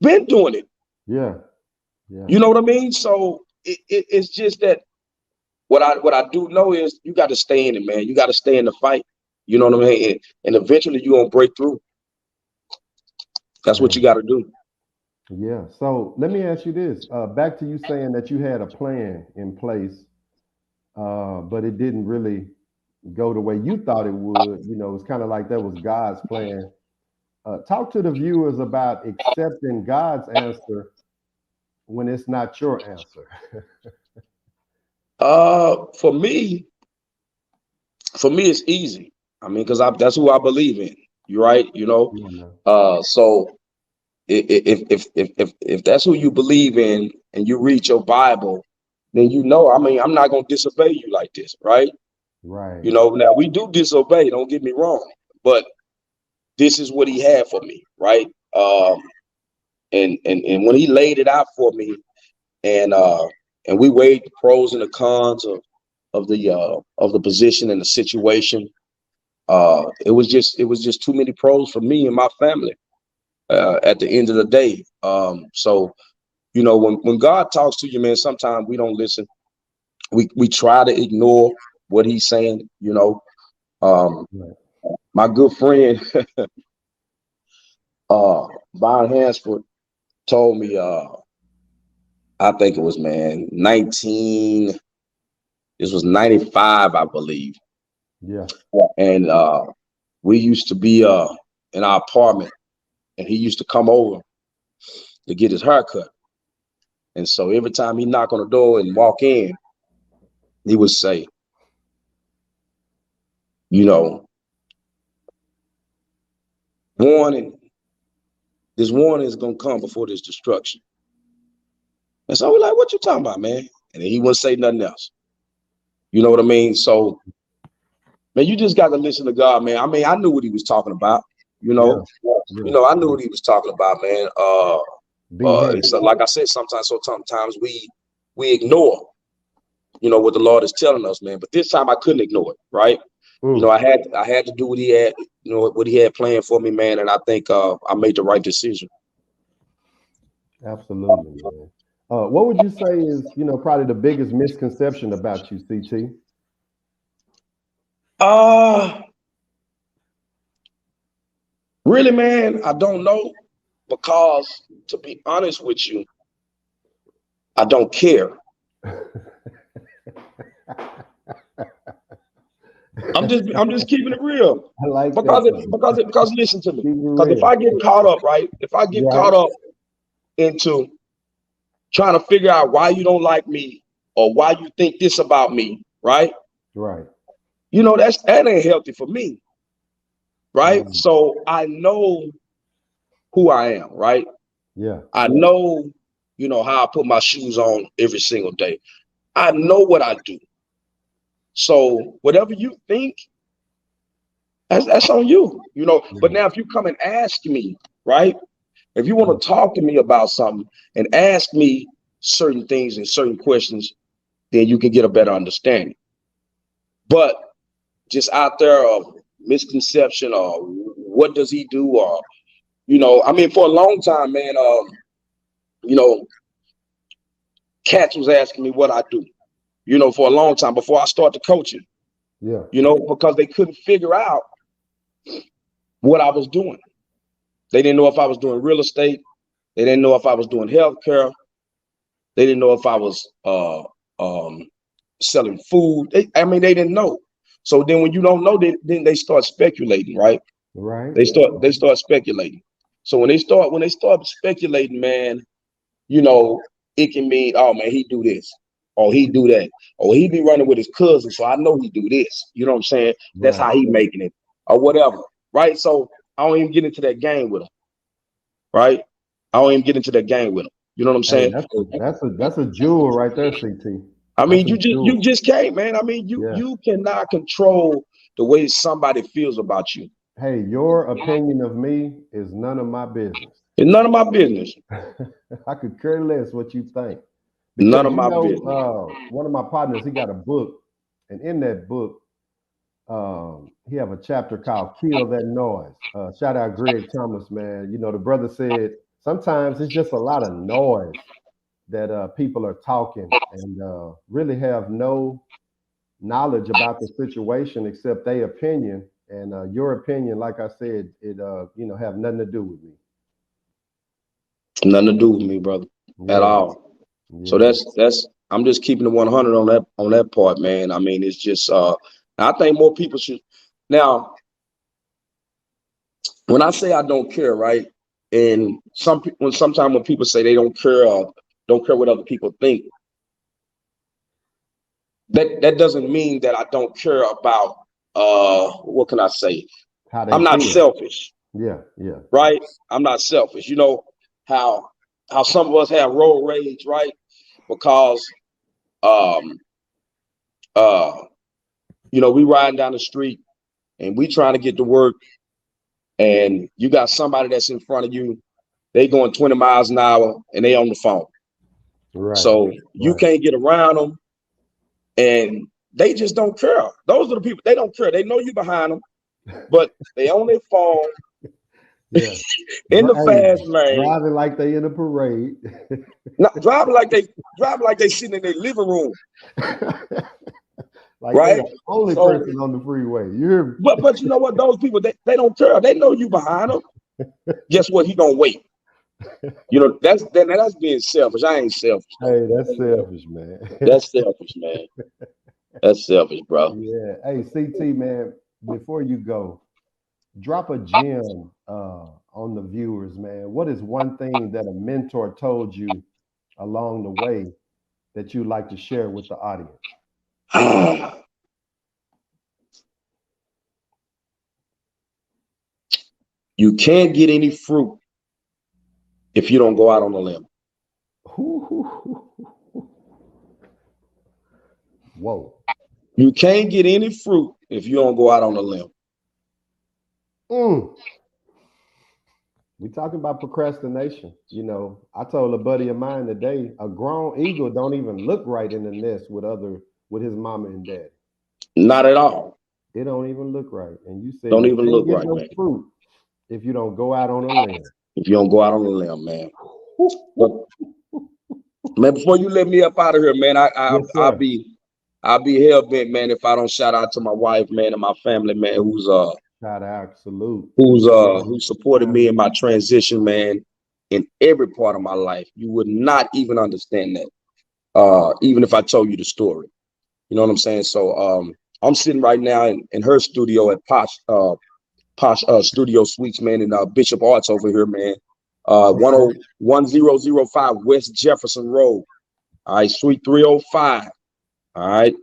it. Yeah. Yeah. You know what I mean? So it's just that what I do know is you got to stay in it, man. You got to stay in the fight. You know what I mean? And eventually you're going to break through. That's what you got to do. Yeah. So let me ask you this. Back to you saying that you had a plan in place, but it didn't really go the way you thought it would. It's kind of like that was God's plan. Talk to the viewers about accepting God's answer when it's not your answer. For me, it's easy. I mean, because that's who I believe in. You're right. So if that's who you believe in and you read your Bible, then I'm not gonna disobey you like this, right? Right. Now we do disobey, don't get me wrong, but this is what he had for me, right? and when he laid it out for me, and we weighed the pros and the cons of the position and the situation, it was just too many pros for me and my family at the end of the day. So you know, when God talks to you, man, sometimes we don't listen. We try to ignore what he's saying. You know, my good friend Von Hansford told me, I think it was, man, this was 95, I believe. Yeah. And we used to be in our apartment, and he used to come over to get his haircut. And so every time he knock on the door and walk in, he would say, you know, this warning is gonna come before this destruction. And so we're like, what you talking about, man? And then he wouldn't say nothing else. You know what I mean? So, man, you just got to listen to God, man. I mean, I knew what he was talking about. You know, I knew what he was talking about, man. It's like I said, sometimes we ignore, you know, what the Lord is telling us, man. But this time I couldn't ignore it, right? You know, I had to do what he had, you know, what he had planned for me, man. And I think I made the right decision. Absolutely, man. What would you say is, you know, probably the biggest misconception about you, CT? Really, man, I don't know, because to be honest with you, I don't care. I'm just keeping it real. I like because listen to me. Because if I get caught up, right? If I get caught up into trying to figure out why you don't like me or why you think this about me, right? Right. You know, that ain't healthy for me. Right. So I know who I am, right? Yeah. I know, you know, how I put my shoes on every single day. I know what I do. So whatever you think, that's on you, you know. But now if you come and ask me, right? If you want to talk to me about something and ask me certain things and certain questions, then you can get a better understanding. But just out there of misconception or what does he do, or, you know, I mean, for a long time, man, you know, cats was asking me what I do, you know, for a long time before I started coaching. Yeah. You know, because they couldn't figure out what I was doing. They didn't know if I was doing real estate. They didn't know if I was doing healthcare. They didn't know if I was selling food. They didn't know. So then when you don't know, then they start speculating, right? Right. They start speculating. So when they start speculating, man, you know, it can mean, oh man, he do this, or he do that, or he be running with his cousin, so I know he do this. You know what I'm saying? That's how he making it, or whatever, right? So I don't even get into that game with him, right? I don't even get into that game with him. You know what I'm saying? That's a jewel right there, CT. I mean, you just can't, man. I mean, you cannot control the way somebody feels about you. Hey, your opinion of me is none of my business. It's none of my business. I could care less what you think. Because, none of my business. One of my partners, he got a book, and in that book, he have a chapter called "Kill That Noise." Shout out Greg Thomas, man. You know, the brother said sometimes it's just a lot of noise that people are talking and really have no knowledge about the situation except their opinion. And your opinion, like I said, it you know, have nothing to do with me. Nothing to do with me, brother, at all. Yeah. So that's I'm just keeping it 100 on that part, man. I mean, it's just I think more people should. Now, when I say I don't care, right? And sometimes when people say they don't care what other people think, that doesn't mean that I don't care about what can I say? I'm not selfish. Yeah. Right? I'm not selfish. You know how some of us have road rage, right? Because you know, we riding down the street and we trying to get to work, and you got somebody that's in front of you they going 20 miles an hour and they on the phone. Right. So you can't get around them, and they just don't care. Those are the people, they don't care. They know you behind them, but they on their phone. Yeah. In the fast lane, driving like they in a parade. driving like they sitting in their living room. Like right? they're the only person on the freeway. You hear me? But you know what? Those people, they don't care. They know you behind them. Guess what? He gonna wait. You know, that's being selfish. I ain't selfish. Hey, that's selfish, man. That's selfish, man. That's selfish, bro. Yeah. Hey, CT, man, before you go, drop a gem on the viewers, man. What is one thing that a mentor told you along the way that you'd like to share with the audience? You can't get any fruit if you don't go out on a limb. Whoa. You can't get any fruit if you don't go out on a limb. We talking about procrastination. You know, I told a buddy of mine today, a grown eagle don't even look right in the nest with his mama and daddy. Not at all. It don't even look right. And you said don't you even can't look get right, no man. fruit if you don't go out on a limb. If you don't go out on a limb, man. But, man, before you let me up out of here, man, I'll be hell bent, man, if I don't shout out to my wife, man, and my family, man, who's shout out, salute, who supported me in my transition, man, in every part of my life. You would not even understand that, even if I told you the story. You know what I'm saying? So I'm sitting right now in her studio at Posh Studio Suites, man, in Bishop Arts over here, man. 1005 West Jefferson Road. All right, Suite 305. All right,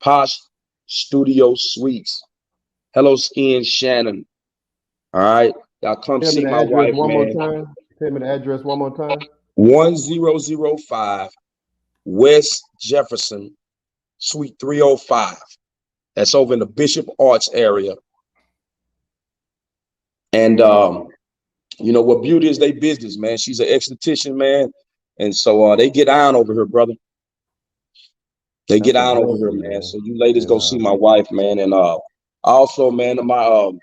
Posh Studio Suites. Hello, Skin Shannon. All right, y'all come see my wife, man. Tell me the address one more time. 1005 West Jefferson, Suite 305. That's over in the Bishop Arts area. And you know what beauty is their business, man. She's an esthetician, man. And so they get on over here, brother. They get on over here, man. So you ladies go see my wife, man. And also, man, my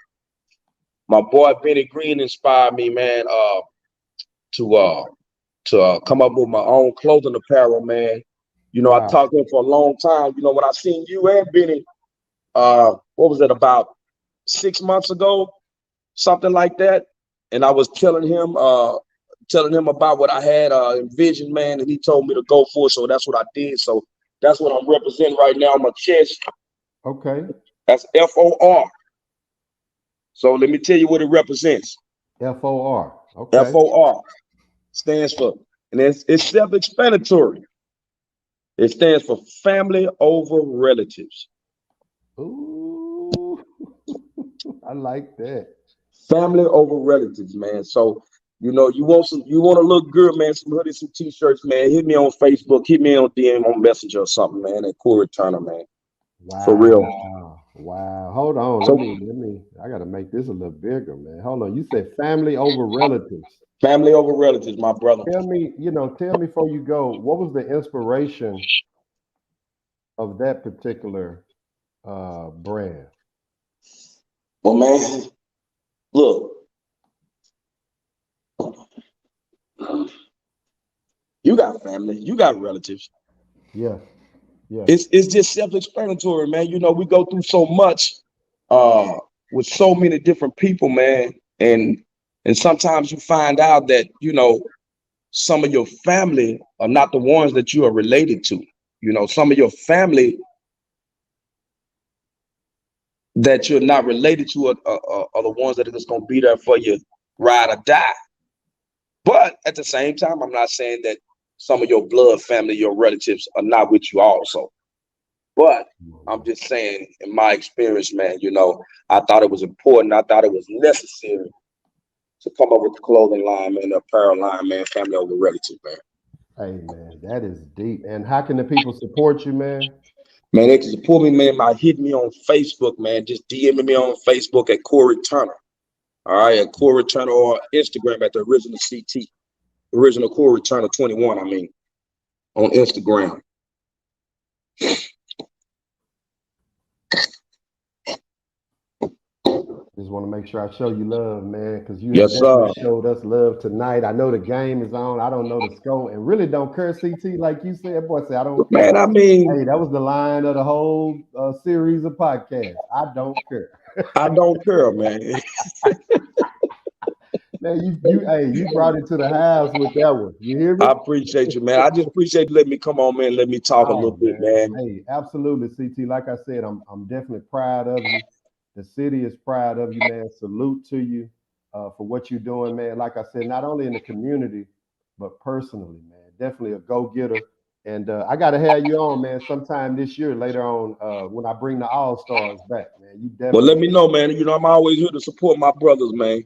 boy Benny Green inspired me, man, to come up with my own clothing apparel, man. You know, I talked to him for a long time. You know, when I seen you and Benny, what was it, about 6 months ago, something like that. And I was telling him about what I had envisioned, man, and he told me to go for it. So that's what I did. So that's what I'm representing right now on my chest. Okay. That's FOR. So let me tell you what it represents. FOR. Okay. FOR stands for, and it's self-explanatory. It stands for family over relatives. Ooh, I like that. Family over relatives, man. So, you know, you want to look good, man, some hoodies, some t-shirts, man. Hit me on Facebook, hit me on DM, on Messenger or something, man, at Corey Turner, man. Wow. For real. Wow. Hold on. So, let me, I got to make this a little bigger, man. Hold on. You said family over relatives. Family over relatives, my brother. Tell me before you go, what was the inspiration of that particular brand? Well, man, look, you got family, you got relatives. Yeah. It's just self-explanatory, man. You know, we go through so much with so many different people, man, and sometimes you find out that, you know, some of your family are not the ones that you are related to. You know, some of your family that you're not related to are the ones that are just going to be there for you, ride or die. But at the same time, I'm not saying that some of your blood family, your relatives are not with you also. But I'm just saying, in my experience, man, you know, I thought it was important. I thought it was necessary to come up with the clothing line, man, the apparel line, man, family over relative, man. Hey, man, that is deep. And how can the people support you, man? Man, they can support me, man, by hitting me on Facebook, man. Just DM me on Facebook at Corey Turner. All right, at Corey Turner or Instagram at the original CT, original Corey Turner 21. I mean, on Instagram. Just want to make sure I show you love, man, because you Yes, have definitely sir. showed us love tonight. I know the game is on. I don't know the score, and really don't care, CT, like you said. Boy, say I don't care. Man, I mean, Hey, that was the line of the whole series of podcasts. I don't care. I don't care, man. Man, you brought it to the house with that one. You hear me? I appreciate you, man. I just appreciate you letting me come on, man. Let me talk a little Oh bit, man. man. Hey, absolutely, CT. Like I said, I'm definitely proud of you. The city is proud of you, man. Salute to you for what you're doing, man. Like I said, not only in the community, but personally, man. Definitely a go-getter. And I gotta have you on, man, sometime this year, later on, when I bring the All-Stars back, man. You Well, definitely let me know, man. You know, I'm always here to support my brothers, man.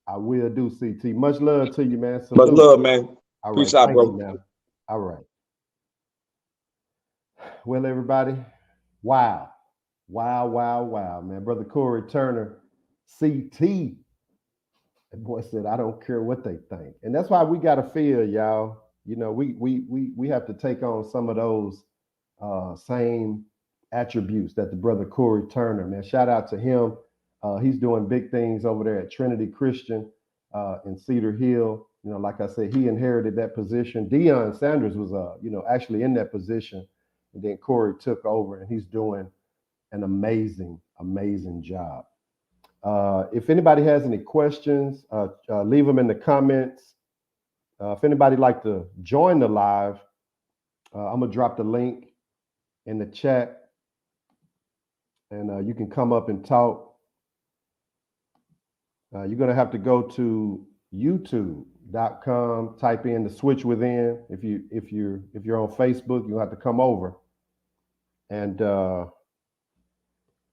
I will do, CT. Much love to you, man. Much Salute. love, man. All right. Peace out, Thank you, bro. man. All right. Well, everybody, wow. Wow, man. Brother Corey Turner, CT. That boy said, I don't care what they think. And that's why we gotta feel, y'all. You know, we have to take on some of those same attributes that the brother Corey Turner, man. Shout out to him. He's doing big things over there at Trinity Christian in Cedar Hill. You know, like I said, he inherited that position. Deion Sanders was actually in that position. And then Corey took over and he's doing an amazing job. If anybody has any questions, leave them in the comments. If anybody like to join the live, I'm gonna drop the link in the chat, and you can come up and talk. You're gonna have to go to youtube.com, type in the switch within. If you're on Facebook, you'll have to come over, and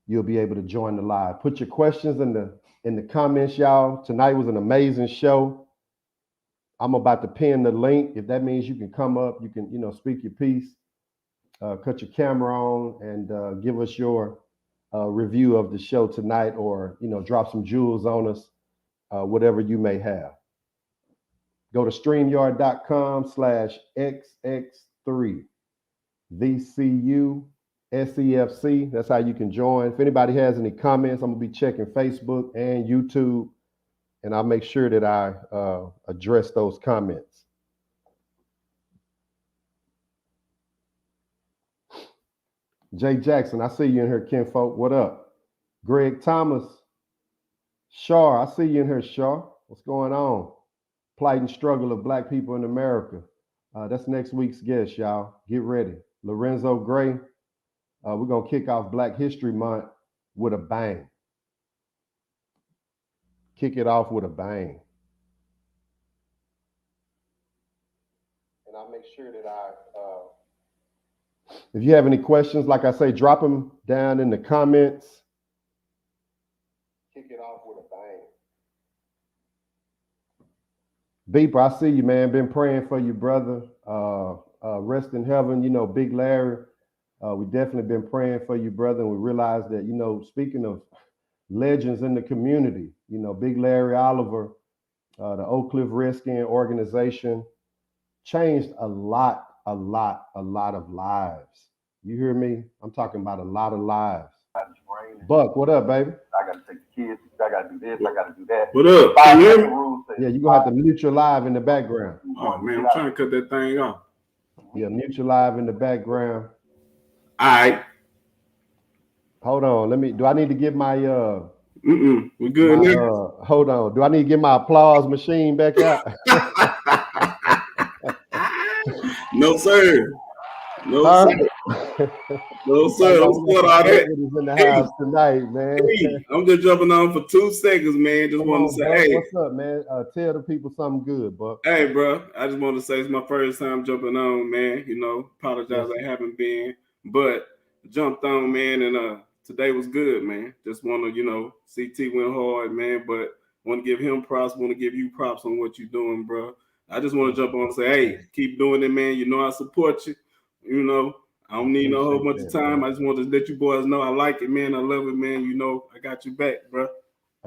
you'll be able to join the live. Put your questions in the comments, y'all. Tonight was an amazing show. I'm about to pin the link. If that means you can come up, you can, speak your piece, cut your camera on, and give us your review of the show tonight, or drop some jewels on us, whatever you may have. Go to streamyard.com/xx3 VCU SEFC. That's how you can join. If anybody has any comments, I'm gonna be checking Facebook and YouTube, and I'll make sure that I address those comments. Jay Jackson, I see you in here, kinfolk. What up? Greg Thomas, Shar, I see you in here, Shar. What's going on? Plight and struggle of Black people in America. That's next week's guest, y'all. Get ready. Lorenzo Gray. We're going to kick off Black History Month with a bang. Kick it off with a bang. And I'll make sure that if you have any questions, like I say, drop them down in the comments. Kick it off with a bang. Beeper, I see you, man. Been praying for you, brother. Rest in heaven, Big Larry. We definitely been praying for you, brother, and we realize that, speaking of legends in the community, Big Larry Oliver, the Oak Cliff Redskin organization, changed a lot of lives. You hear me? I'm talking about a lot of lives. Buck, what up, baby? I gotta take the kids, I gotta do this, I gotta do that. What up? Can you hear me? Yeah, you're gonna have to mute your live in the background. Oh man, I'm trying to cut that thing off. Yeah, mute your live in the background. All right. Hold on. Do I need to get my we good now? Hold on. Do I need to get my applause machine back out? No, sir. No, sir. No, sir. Don't sweat all that. In the house tonight, man. Hey, I'm just jumping on for 2 seconds, man. Just want to say, Buck, hey. What's up, man? Tell the people something good, Buck. Hey, bro. I just want to say it's my first time jumping on, man. Apologize I haven't been, but jumped on, man, and today was good, man. Just want to, CT went hard, man, but want to give him props, want to give you props on what you're doing, bro. I just want to jump on and say, hey, keep doing it, man. I support you. I don't need no whole bunch of time. I just want to let you boys know I like it, man. I love it, man. I got you back, bro.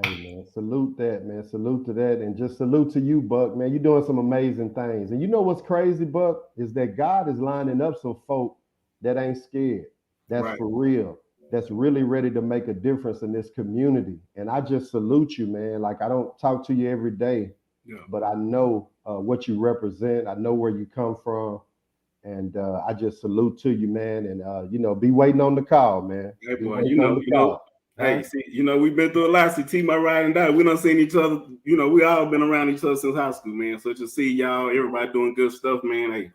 Hey man, salute that, man. Salute to that. And just salute to you, Buck, man. You're doing some amazing things. And you know what's crazy, Buck, is that God is lining up some folk that ain't scared. That's Right. for real. That's really ready to make a difference in this community. And I just salute you, man. Like I don't talk to you every day, Yeah. but I know what you represent. I know where you come from. And I just salute to you, man. And be waiting on the call, man. Hey Be boy, waiting on the call. hey, Huh? see, we've been through a lot. See, T, my ride and die. We done seen each other. We all been around each other since high school, man. So to see y'all, everybody doing good stuff, man. Hey,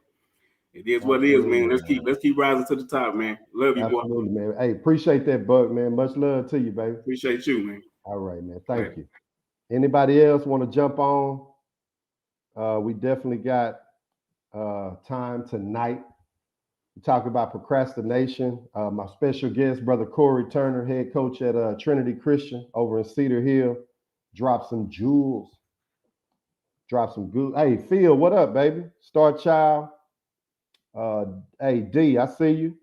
it is what it is, man. Absolutely, Let's keep rising to the top, man. Love you, boy. Absolutely, man. Hey, appreciate that, Buck, man. Much love to you, baby. Appreciate you, man. All right, man. All Thank right. you. Anybody else want to jump on? We definitely got time tonight. We talk about procrastination. My special guest, Brother Corey Turner, head coach at Trinity Christian over in Cedar Hill, drop some jewels, drop some good. Hey, Phil, what up, baby? Star Child. Hey, D, I see you.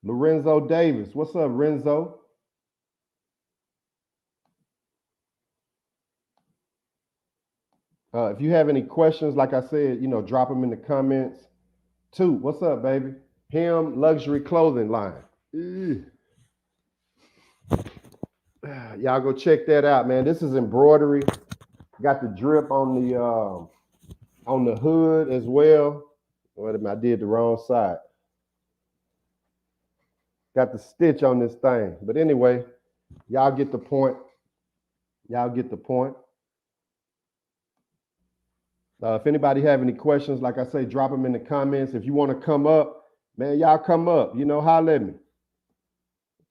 Lorenzo Davis. What's up, Renzo? If you have any questions, like I said, drop them in the comments. Too, what's up, baby? Him Luxury Clothing Line. Y'all go check that out, man. This is embroidery. Got the drip on the hood as well. Wait a minute, I did the wrong side. Got the stitch on this thing. But anyway, y'all get the point. Y'all get the point. If anybody have any questions, like I say, drop them in the comments. If you want to come up, man, y'all come up. Holler at me.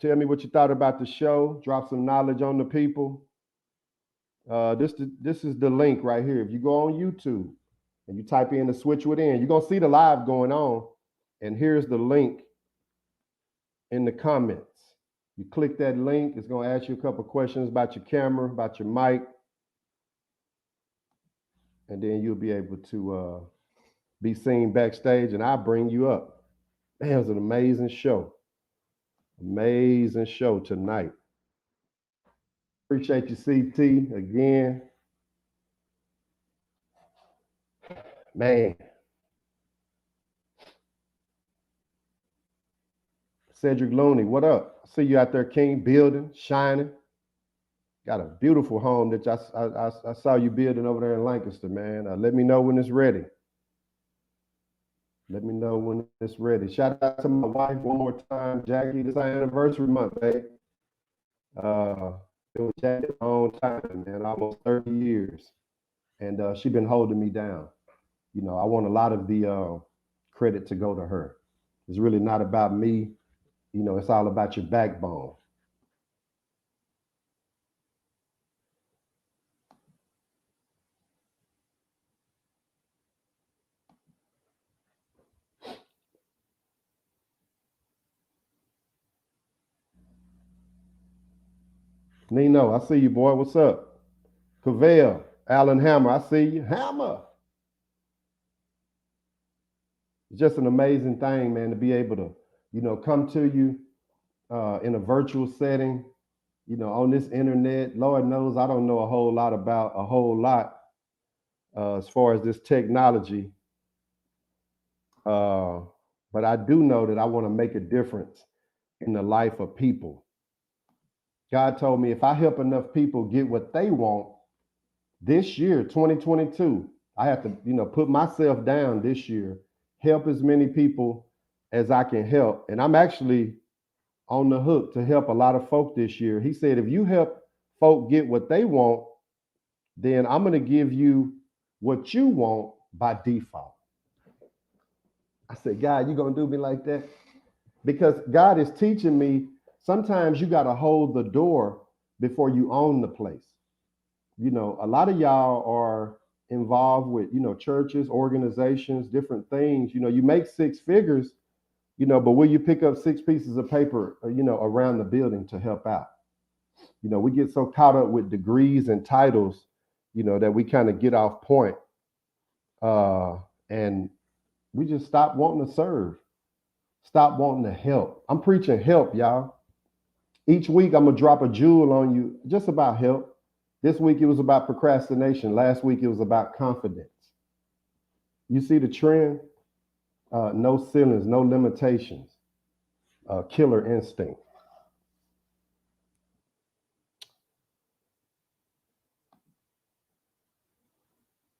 Tell me what you thought about the show. Drop some knowledge on the people. This is the link right here. If you go on YouTube and you type in the Switch Within, you're going to see the live going on. And here's the link in the comments. You click that link. It's going to ask you a couple questions about your camera, about your mic. And then you'll be able to be seen backstage, and I'll bring you up. Man, it was an amazing show. Amazing show tonight. Appreciate you, CT, again. Man. Cedric Looney, what up? See you out there, King, building, shining. Got a beautiful home that I saw you building over there in Lancaster, man. Let me know when it's ready. Let me know when it's ready. Shout out to my wife one more time, Jackie. This is our anniversary month, babe. It was Jackie a long time, man, almost 30 years. And she's been holding me down. I want a lot of the credit to go to her. It's really not about me. It's all about your backbone. Nino, I see you, boy. What's up? Cavell, Alan Hammer, I see you. Hammer. It's just an amazing thing, man, to be able to, come to you in a virtual setting, on this internet. Lord knows I don't know a whole lot about a whole lot as far as this technology. But I do know that I want to make a difference in the life of people. God told me if I help enough people get what they want this year, 2022, I have to, put myself down this year, help as many people as I can help. And I'm actually on the hook to help a lot of folk this year. He said, if you help folk get what they want, then I'm going to give you what you want by default. I said, God, you going to do me like that? Because God is teaching me sometimes you got to hold the door before you own the place. A lot of y'all are involved with, churches, organizations, different things. You make six figures, but will you pick up 6 pieces of paper, around the building to help out? We get so caught up with degrees and titles, that we kind of get off point. And we just stop wanting to serve, stop wanting to help. I'm preaching help, y'all. Each week, I'm going to drop a jewel on you just about help. This week, it was about procrastination. Last week, it was about confidence. You see the trend? No ceilings, no limitations. Killer instinct.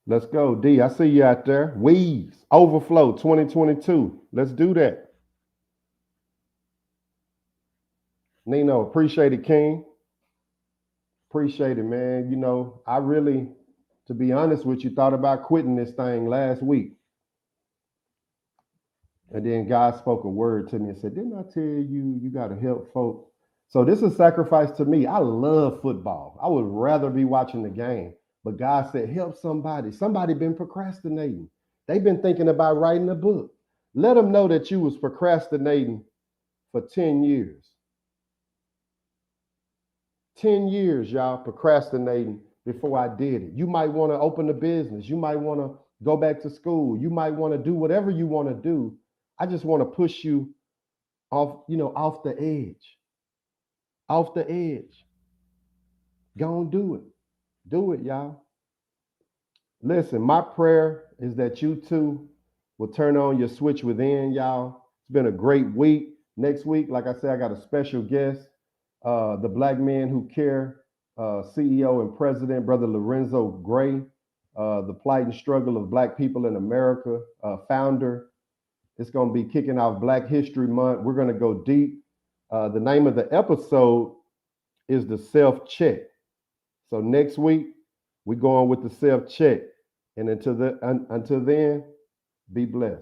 Let's go, D. I see you out there. Weaves, Overflow 2022. Let's do that. Nino, appreciate it, King. Appreciate it, man. You know, I really, to be honest with you, thought about quitting this thing last week. And then God spoke a word to me and said, didn't I tell you, you got to help folk? So this is sacrifice to me. I love football. I would rather be watching the game. But God said, help somebody. Somebody been procrastinating. They've been thinking about writing a book. Let them know that you was procrastinating for 10 years. 10 years, y'all, procrastinating before I did it. You might want to open a business. You might want to go back to school. You might want to do whatever you want to do. I just want to push you off, off the edge. Off the edge. Go and do it. Do it, y'all. Listen, my prayer is that you too will turn on your switch within, y'all. It's been a great week. Next week, like I said, I got a special guest, the Black Men Who Care CEO and President, Brother Lorenzo Gray, the plight and struggle of Black people in America, founder. It's going to be kicking off Black History Month. We're going to go deep. The name of the episode is the self-check. So next week, we're going with the self-check. And until then, be blessed.